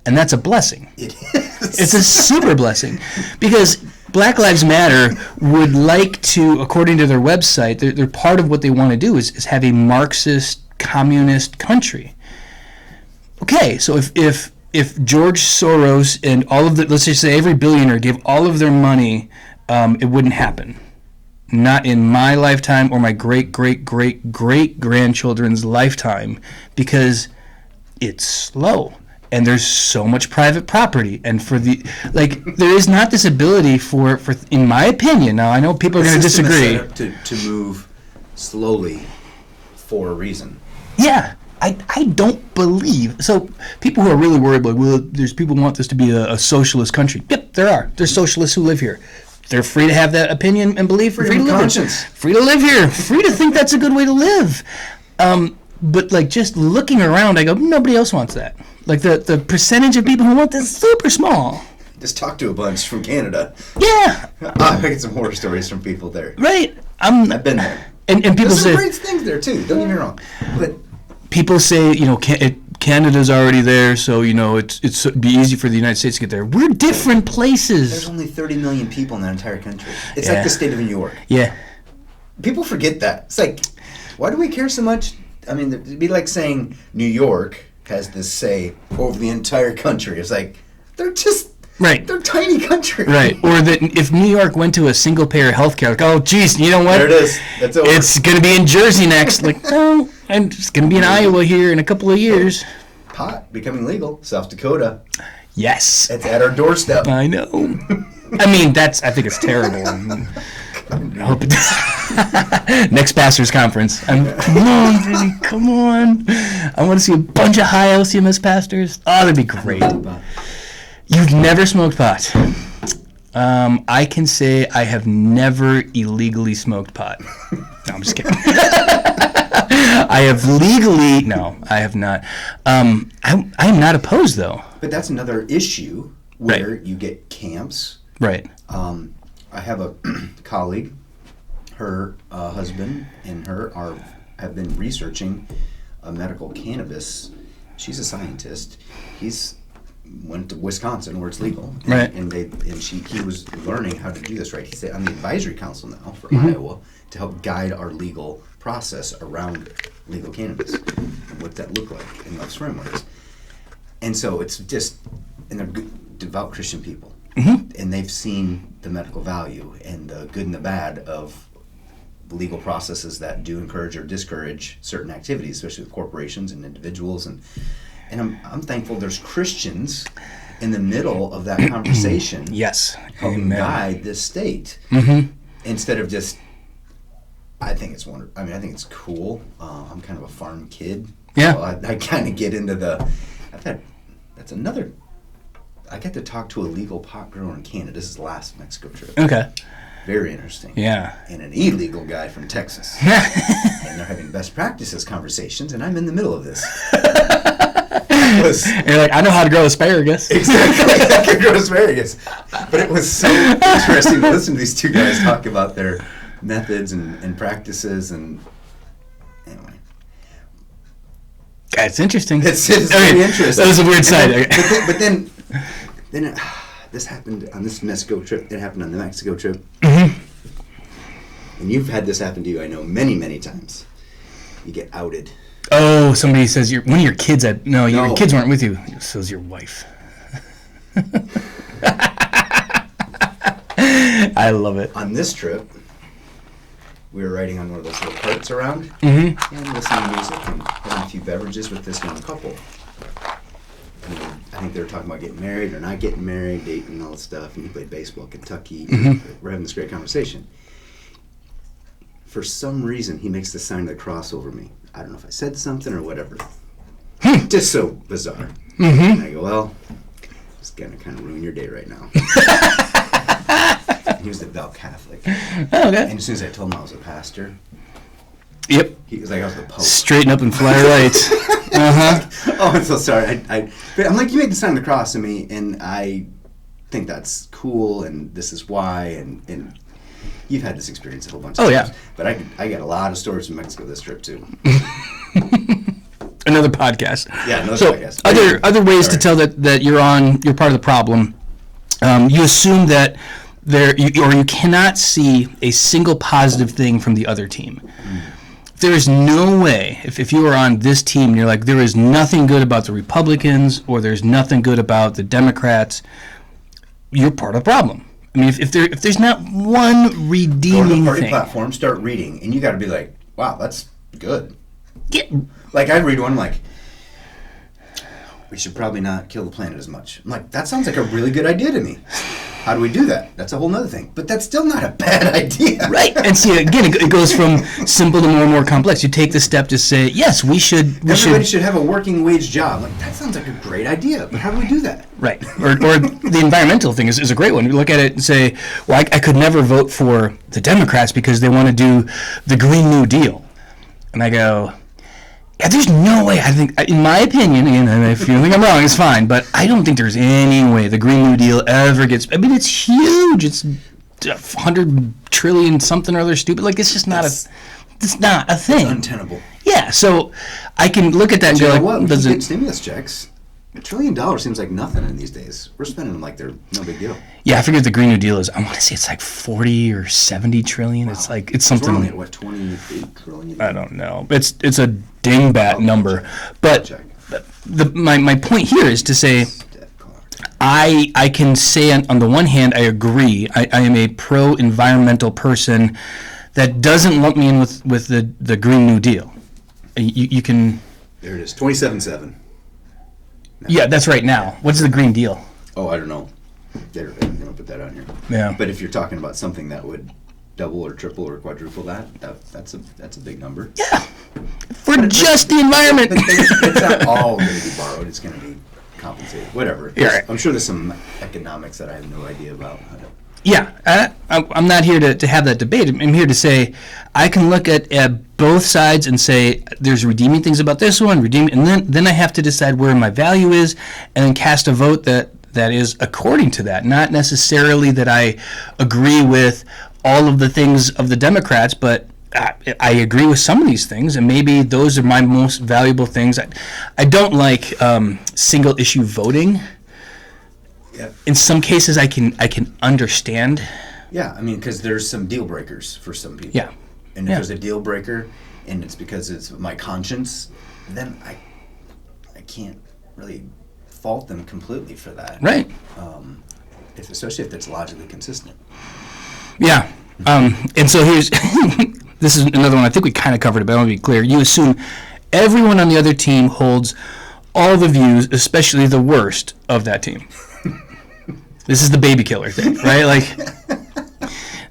And that's a blessing. It is. It's a super blessing. Because Black Lives Matter would like to, according to their website, they're part of what they want to do is have a Marxist, communist country. Okay, so if George Soros and all of the, let's just say every billionaire gave all of their money, it wouldn't happen. Not in my lifetime or my great-great-great-great-grandchildren's lifetime, because it's slow and there's so much private property. And there is not this ability for in my opinion, now I know people are going to disagree, to move slowly for a reason. Yeah. I don't believe, so people who are really worried, like, well, there's people who want this to be a socialist country. Yep, there are. There's socialists who live here. They're free to have that opinion and belief. Free to live conscience. Free to live here. Free to think that's a good way to live. But like just looking around, I go, nobody else wants that. Like the percentage of people who want this is super small. Just talk to a bunch from Canada. Yeah. I get some horror stories from people there. Right. I've been there. And people There's say some great things there too. Don't get me wrong. But people say, Canada's already there, so it's be easy for the United States to get there. We're different places. There's only 30 million people in that entire country. It's like the state of New York. Yeah. People forget that. It's like, why do we care so much? I mean, it'd be like saying New York has this say over the entire country. It's like, they're just... Right. They're tiny country. Right. Or that if New York went to a single-payer healthcare, like, oh, geez, you know what? There it is. That's over. It's going to be in Jersey next. Like, no, and it's going to be in Iowa here in a couple of years. Pot becoming legal. South Dakota. Yes. It's at our doorstep. I know. I mean, I think it's terrible. I hope it next pastors conference. Come on, baby, come on. I want to see a bunch of high LCMS pastors. Oh, that'd be great. You've never smoked pot. I can say I have never illegally smoked pot. No, I'm just kidding. I have legally... No, I have not. I am not opposed, though. But that's another issue where you get camps. Right. I have a colleague, her husband and her have been researching medical cannabis. She's a scientist. He's went to Wisconsin where it's legal, right? And he was learning how to do this right. He said, "I'm the advisory council now for Iowa to help guide our legal process around legal cannabis and what that look like in those frameworks." And so it's just, and they're good, devout Christian people, and they've seen the medical value and the good and the bad of legal processes that do encourage or discourage certain activities, especially with corporations and individuals and I'm thankful there's Christians in the middle of that conversation. Yes. Helping Amen. guide this state. Instead of just, I think it's wonderful. I mean, I think it's cool. I'm kind of a farm kid. Yeah. So I kind of get into that's another, I got to talk to a legal pot grower in Canada. This is the last Mexico trip. Okay. Very interesting. Yeah. And an illegal guy from Texas. And they're having best practices conversations, and I'm in the middle of this. You're like, I know how to grow asparagus. Exactly. I can grow asparagus. But it was so interesting to listen to these two guys talk about their methods and practices. And anyway. It's interesting. It's very interesting. That was a weird side. But then this happened on this Mexico trip. It happened on the Mexico trip. And you've had this happen to you, I know, many, many times. You get outed. Oh, somebody says one of your kids no, your kids weren't with you. So was your wife. I love it. On this trip, we were riding on one of those little carts around and listening to music and having a few beverages with this young couple. And I think they were talking about getting married or not getting married, dating and all this stuff. And he played baseball, Kentucky. We're having this great conversation. For some reason, he makes the sign of the cross over me. I don't know if I said something or whatever. Just so bizarre. And I go, well, it's going to kind of ruin your day right now. He was a devout Catholic. Oh, okay. And as soon as I told him I was a pastor, yep. he was like, I was the Pope. Straighten up and fly right. Oh, I'm so sorry. But I'm like, you made the sign of the cross to me, and I think that's cool, and this is why, and you've had this experience a whole bunch of times. Yeah. But I got a lot of stories from Mexico this trip, too. Another podcast. Yeah, another so podcast. Other ways to tell that you're part of the problem. You assume that you cannot see a single positive thing from the other team. There is no way, if you are on this team and you're like, there is nothing good about the Republicans or there's nothing good about the Democrats, you're part of the problem. I mean, if there's not one redeeming Go to the party thing. platform, start reading, and you got to be like, wow, that's good. Yeah. Like, I read one, like, we should probably not kill the planet as much. I'm like, that sounds like a really good idea to me. How do we do that? That's a whole nother thing. But that's still not a bad idea. Right. And see, again, it goes from simple to more and more complex. You take the step to say, yes, Everybody should have a working wage job. Like, that sounds like a great idea, but how do we do that? Right. Or the environmental thing is a great one. You look at it and say, well, I could never vote for the Democrats because they want to do the Green New Deal. And I go, yeah, there's no way. I think, in my opinion, again, and if you think I'm wrong, it's fine, but I don't think there's any way the Green New Deal ever gets, I mean, it's huge. It's 100 trillion something or other stupid. Like, it's just not it's not a thing. It's untenable. Yeah, so I can look at that and go, like, what? We does can it... get stimulus checks. $1 trillion seems like nothing in these days. We're spending them like they're no big deal. Yeah, I forget the Green New Deal is. I want to say it's like 40 or 70 trillion. Wow. It's something. We're only at, what, 28 trillion? I don't know. It's a dingbat number. But my point here is to say, I can say on the one hand, I agree. I am a pro-environmental person that doesn't lump me in with the Green New Deal. You can... There it is, 27.7. Yeah, that's right now. What's the Green Deal? Oh, I don't know. They're going to put that on here. Yeah. But if you're talking about something that would double or triple or quadruple that's a big number. Yeah. For just the environment. But it's not all going to be borrowed. It's going to be compensated. Whatever. Yeah, right. I'm sure there's some economics that I have no idea about. Yeah, I'm not here to have that debate. I'm here to say I can look at both sides and say there's redeeming things about this one, and then I have to decide where my value is, and then cast a vote that is according to that. Not necessarily that I agree with all of the things of the Democrats, but I agree with some of these things, and maybe those are my most valuable things. I don't like single issue voting. Yeah. In some cases, I can understand. Yeah, I mean, because there's some deal breakers for some people. Yeah. And if there's a deal breaker, and it's because it's my conscience, then I can't really fault them completely for that. Right. Especially if it's logically consistent. Yeah. And so here's this is another one I think we kind of covered it, but I want to be clear. You assume everyone on the other team holds all the views, especially the worst of that team. This is the baby killer thing, right? Like,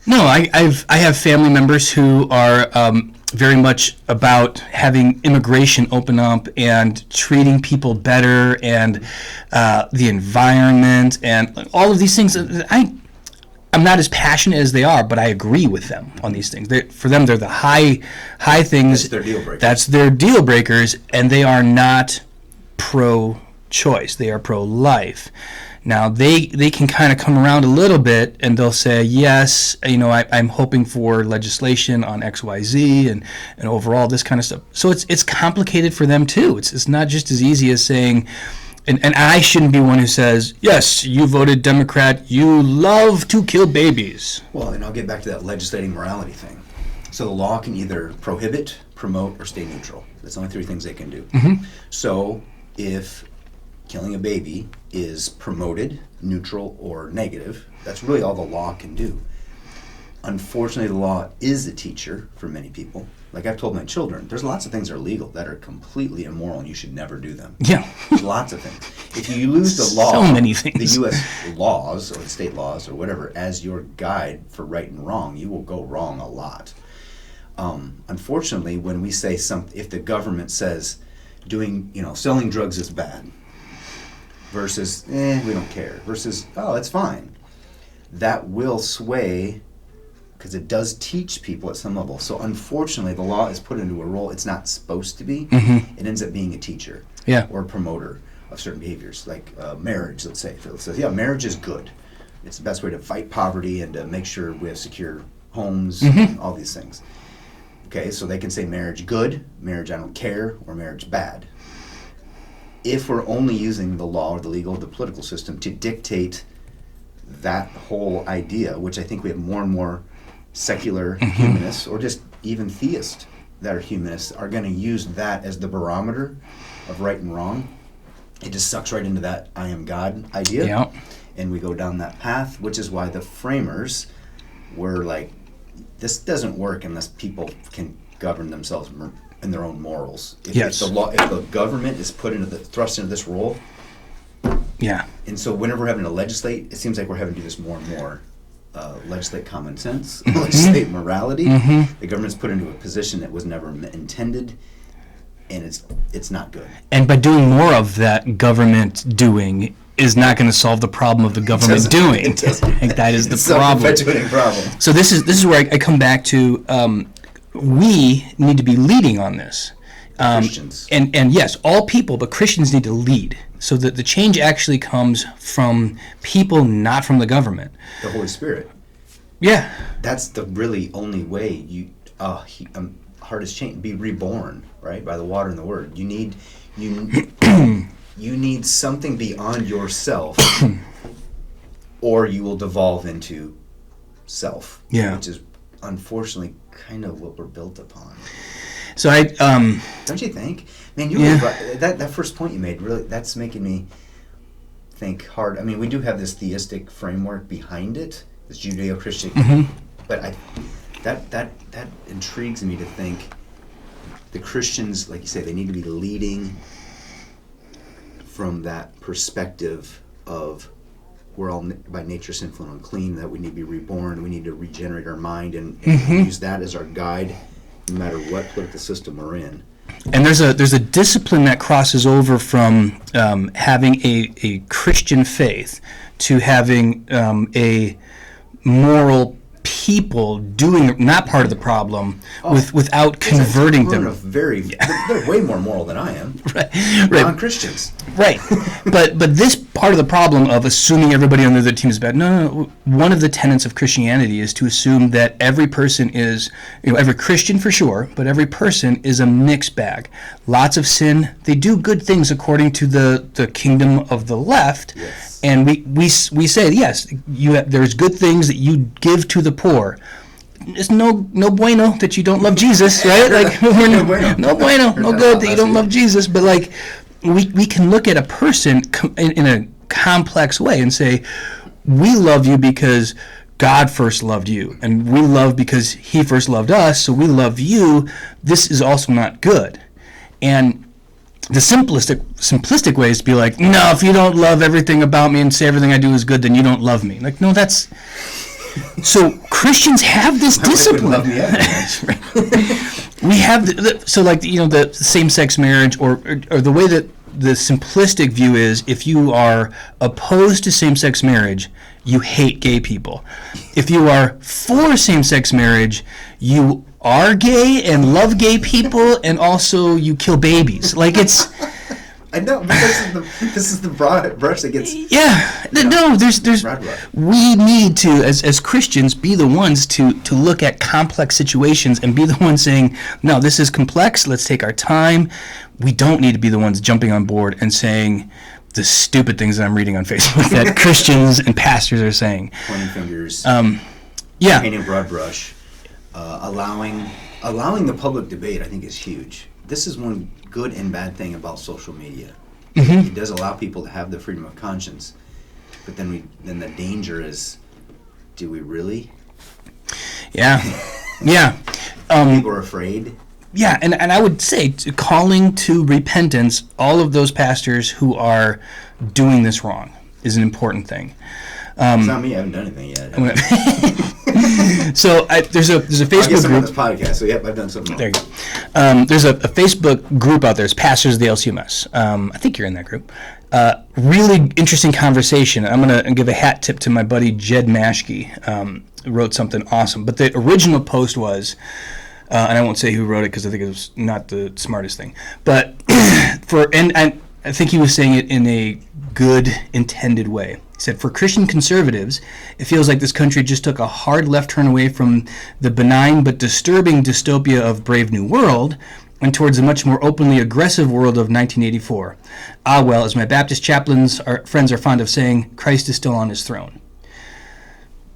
no, I have family members who are very much about having immigration open up and treating people better, and the environment and all of these things. I'm not as passionate as they are, but I agree with them on these things. For them, they're the high things. That's their deal breakers. That's their deal breakers, and they are not pro-choice. They are pro-life. Now, they can kind of come around a little bit, and they'll say, yes, I'm hoping for legislation on X, Y, Z, and overall this kind of stuff. So it's complicated for them, too. It's not just as easy as saying, and I shouldn't be one who says, yes, you voted Democrat, you love to kill babies. Well, and I'll get back to that legislating morality thing. So the law can either prohibit, promote, or stay neutral. That's only three things they can do. Mm-hmm. So if killing a baby is promoted, neutral, or negative, that's really all the law can do. Unfortunately, the law is a teacher for many people. Like I've told my children, there's lots of things that are legal that are completely immoral and you should never do them. Yeah. Lots of things. If you use the law, so many things. the U.S. laws or the state laws or whatever as your guide for right and wrong, you will go wrong a lot. Unfortunately, when we say if the government says selling drugs is bad versus, we don't care, versus, oh, it's fine, that will sway because it does teach people at some level. So unfortunately, the law is put into a role it's not supposed to be. Mm-hmm. It ends up being a teacher or a promoter of certain behaviors, like marriage, let's say. Phil says, marriage is good. It's the best way to fight poverty and to make sure we have secure homes and all these things. Okay, so they can say marriage good, marriage I don't care, or marriage bad. If we're only using the law or the legal or the political system to dictate that whole idea, which I think we have more and more secular humanists or just even theists that are humanists are going to use that as the barometer of right and wrong. It just sucks right into that I am God idea. Yeah. And we go down that path, which is why the framers were like, this doesn't work unless people can govern themselves in their own morals. If the government is thrust into this role, and so whenever we're having to legislate, it seems like we're having to do this more and more. Legislate common sense, legislate morality. The government's put into a position that was never intended, and it's not good. And by doing more of that government doing is not going to solve the problem of the government doing. It doesn't. I think that is the It's problem. It's a self-perpetuating problem. So this is where I come back to. We need to be leading on this. Christians. And yes, all people, but Christians need to lead. So that the change actually comes from people, not from the government. The Holy Spirit. Yeah. That's the really only way heart is changed. Be reborn, right, by the water and the word. You need you need something beyond yourself, or you will devolve into self. Yeah. Which is unfortunately kind of what we're built upon. So I don't you think? Man, you really brought, that first point you made, really, that's making me think hard. I mean, we do have this theistic framework behind it, this Judeo-Christian, but that intrigues me to think the Christians, like you say, they need to be leading from that perspective of we're all by nature sinful and unclean, that we need to be reborn, we need to regenerate our mind and use that as our guide no matter what political system we're in. And there's a discipline that crosses over from having a Christian faith to having a moral people doing not part of the problem without converting them. They're way more moral than I am. Right. Non-Christians. Right. But this part of the problem of assuming everybody on the other team is bad. No. One of the tenets of Christianity is to assume that every person is, every Christian for sure, but every person is a mixed bag. Lots of sin. They do good things according to the kingdom of the left. Yes. And we say, yes, there's good things that you give to the poor. It's no bueno that you don't love Jesus, right? Like no bueno, no good that you don't love Jesus. But like we can look at a person in a complex way and say, we love you because God first loved you, and we love because He first loved us, so we love you. This is also not good, and the simplistic way is to be like, no, if you don't love everything about me and say everything I do is good, then you don't love me. Like, no, that's... So Christians have this discipline. Love me We have, the same-sex marriage or the way that the simplistic view is, if you are opposed to same-sex marriage, you hate gay people. If you are for same-sex marriage, you are gay and love gay people, and also you kill babies. Like, it's... I know, but this is the broad brush that gets... Yeah. No, there's we need to, as Christians, be the ones to look at complex situations and be the ones saying, no, this is complex, let's take our time. We don't need to be the ones jumping on board and saying the stupid things that I'm reading on Facebook that Christians and pastors are saying. Pointing fingers. Yeah. Painting a broad brush. Allowing the public debate, I think, is huge. This is one good and bad thing about social media. Mm-hmm. It does allow people to have the freedom of conscience, but then the danger is, do we really? Yeah, yeah. People are afraid. Yeah, and I would say calling to repentance all of those pastors who are doing this wrong is an important thing. It's not me. I haven't done anything yet. So there's a Facebook I guess I'm on group. this podcast, so yep, I've done something wrong. There you go. There's a Facebook group out there. It's Pastors of the LCMS. I think you're in that group. Really interesting conversation. I'm going to give a hat tip to my buddy Jed Mashke. Wrote something awesome. But the original post was, and I won't say who wrote it because I think it was not the smartest thing. But I think he was saying it in a good, intended way. He said, for Christian conservatives, it feels like this country just took a hard left turn away from the benign but disturbing dystopia of Brave New World and towards a much more openly aggressive world of 1984. Ah, well, as my Baptist friends are fond of saying, Christ is still on his throne.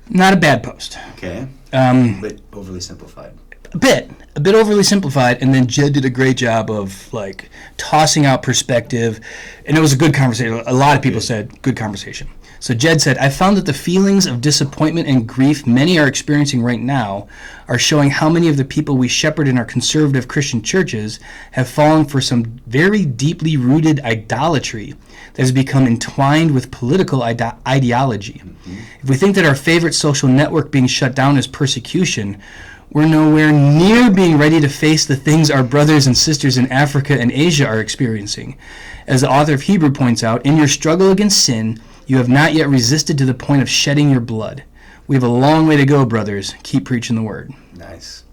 Not a bad post. Okay. But overly simplified. A bit overly simplified, and then Jed did a great job of like tossing out perspective, and it was a good conversation. A lot of people said good conversation. So Jed said, I found that the feelings of disappointment and grief many are experiencing right now are showing how many of the people we shepherd in our conservative Christian churches have fallen for some very deeply rooted idolatry that has become entwined with political ideology. Mm-hmm. If we think that our favorite social network being shut down is persecution, we're nowhere near being ready to face the things our brothers and sisters in Africa and Asia are experiencing. As the author of Hebrew points out, in your struggle against sin, you have not yet resisted to the point of shedding your blood. We have a long way to go, brothers. Keep preaching the word. Nice.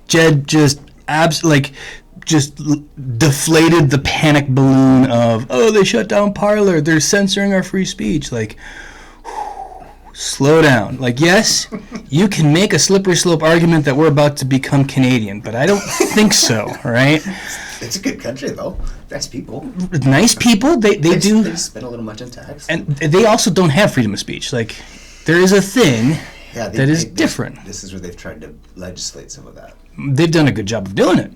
Jed just deflated the panic balloon of, oh, they shut down Parler. They're censoring our free speech. Like, slow down. Like, yes, you can make a slippery slope argument that we're about to become Canadian, but I don't think so, right? It's a good country, though. Nice people. Nice people. They do. They spend a little much on tax. And they also don't have freedom of speech. Like, there is a thing that is different. This is where they've tried to legislate some of that. They've done a good job of doing it.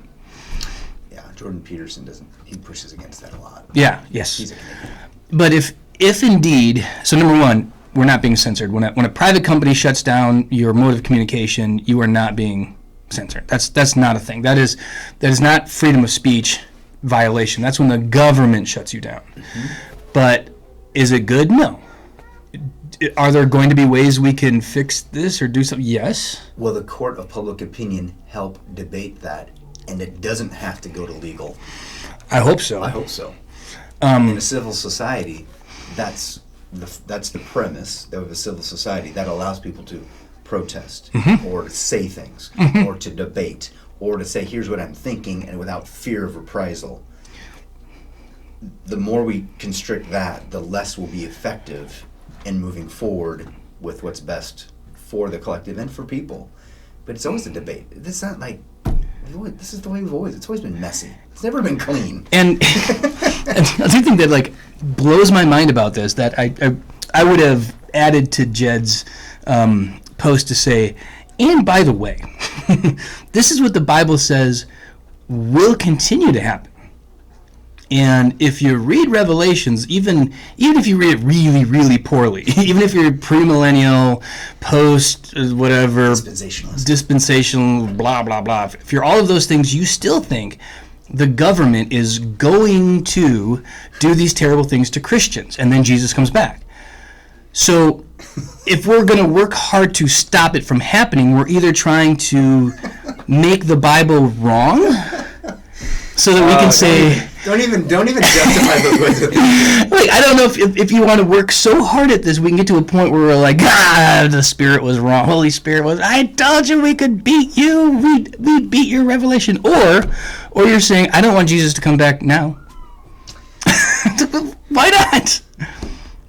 Yeah, Jordan Peterson doesn't. He pushes against that a lot. Yeah, yes. He's a Canadian. But if indeed, so number one, we're not being censored. When a private company shuts down your mode of communication, you are not being censored. That's not a thing. That is not freedom of speech violation. That's when the government shuts you down. Mm-hmm. But is it good? No. Are there going to be ways we can fix this or do something? Yes. Will the court of public opinion help debate that, and it doesn't have to go to legal? I hope so. I hope so. In a civil society, that's the premise of a civil society that allows people to protest, mm-hmm. or to say things, mm-hmm. or to debate, or to say, here's what I'm thinking, and without fear of reprisal. The more we constrict that, the less will be effective in moving forward with what's best for the collective and for people. But it's always a debate. It's not like, this is the way it's always been messy. It's never been clean. And another thing that like blows my mind about this, that I would have added to Jed's post to say, and by the way, this is what the Bible says will continue to happen. And if you read Revelations, even if you read it really, really poorly, even if you're premillennial, post, whatever, dispensational, blah, blah, blah, if you're all of those things, you still think the government is going to do these terrible things to Christians, and then Jesus comes back. So if we're going to work hard to stop it from happening, we're either trying to make the Bible wrong so that we can say... Don't even justify those words with it. Like, I don't know if you want to work so hard at this, we can get to a point where we're like, the Spirit was wrong. Holy Spirit was, I told you we could beat you. We'd beat your revelation. Or you're saying, I don't want Jesus to come back now. Why not?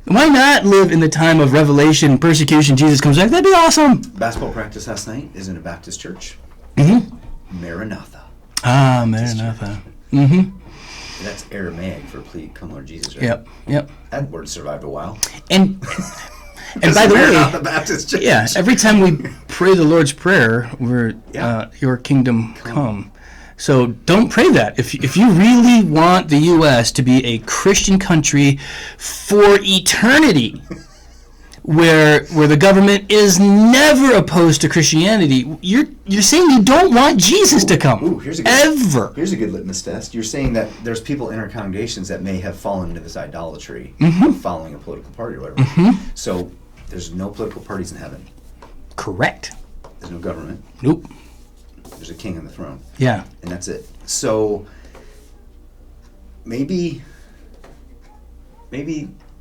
Why not live in the time of revelation, persecution, Jesus comes back? That'd be awesome. Basketball practice last night is in a Baptist church. Mm-hmm. Maranatha. Ah, Maranatha. Mm-hmm. That's Aramaic for please come Lord Jesus, right? Yep. That word survived a while. And by the way, Baptist church. yeah, every time we pray the Lord's Prayer, we're your kingdom come. So don't pray that. If you really want the U.S. to be a Christian country for eternity, where the government is never opposed to Christianity, you're saying you don't want Jesus to come. Ooh, here's a good litmus test. You're saying that there's people in our congregations that may have fallen into this idolatry of following a political party or whatever. Mm-hmm. So there's no political parties in heaven. Correct. There's no government. Nope. There's a king on the throne. Yeah. And that's it. So maybe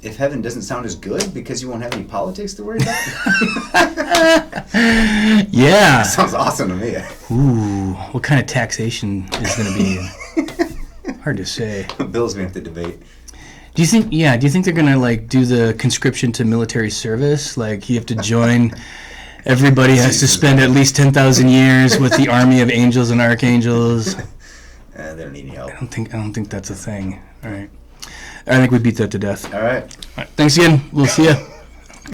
if heaven doesn't sound as good because you won't have any politics to worry about. Yeah. That sounds awesome to me. Ooh, what kind of taxation is going to be? Hard to say. Bills we have to debate. Do you think they're going to like do the conscription to military service? Like you have to join, everybody has to spend at least 10,000 years with the army of angels and archangels. They don't need any help. I don't think that's a thing. All right. I think we beat that to death. All right. Thanks again. We'll see ya.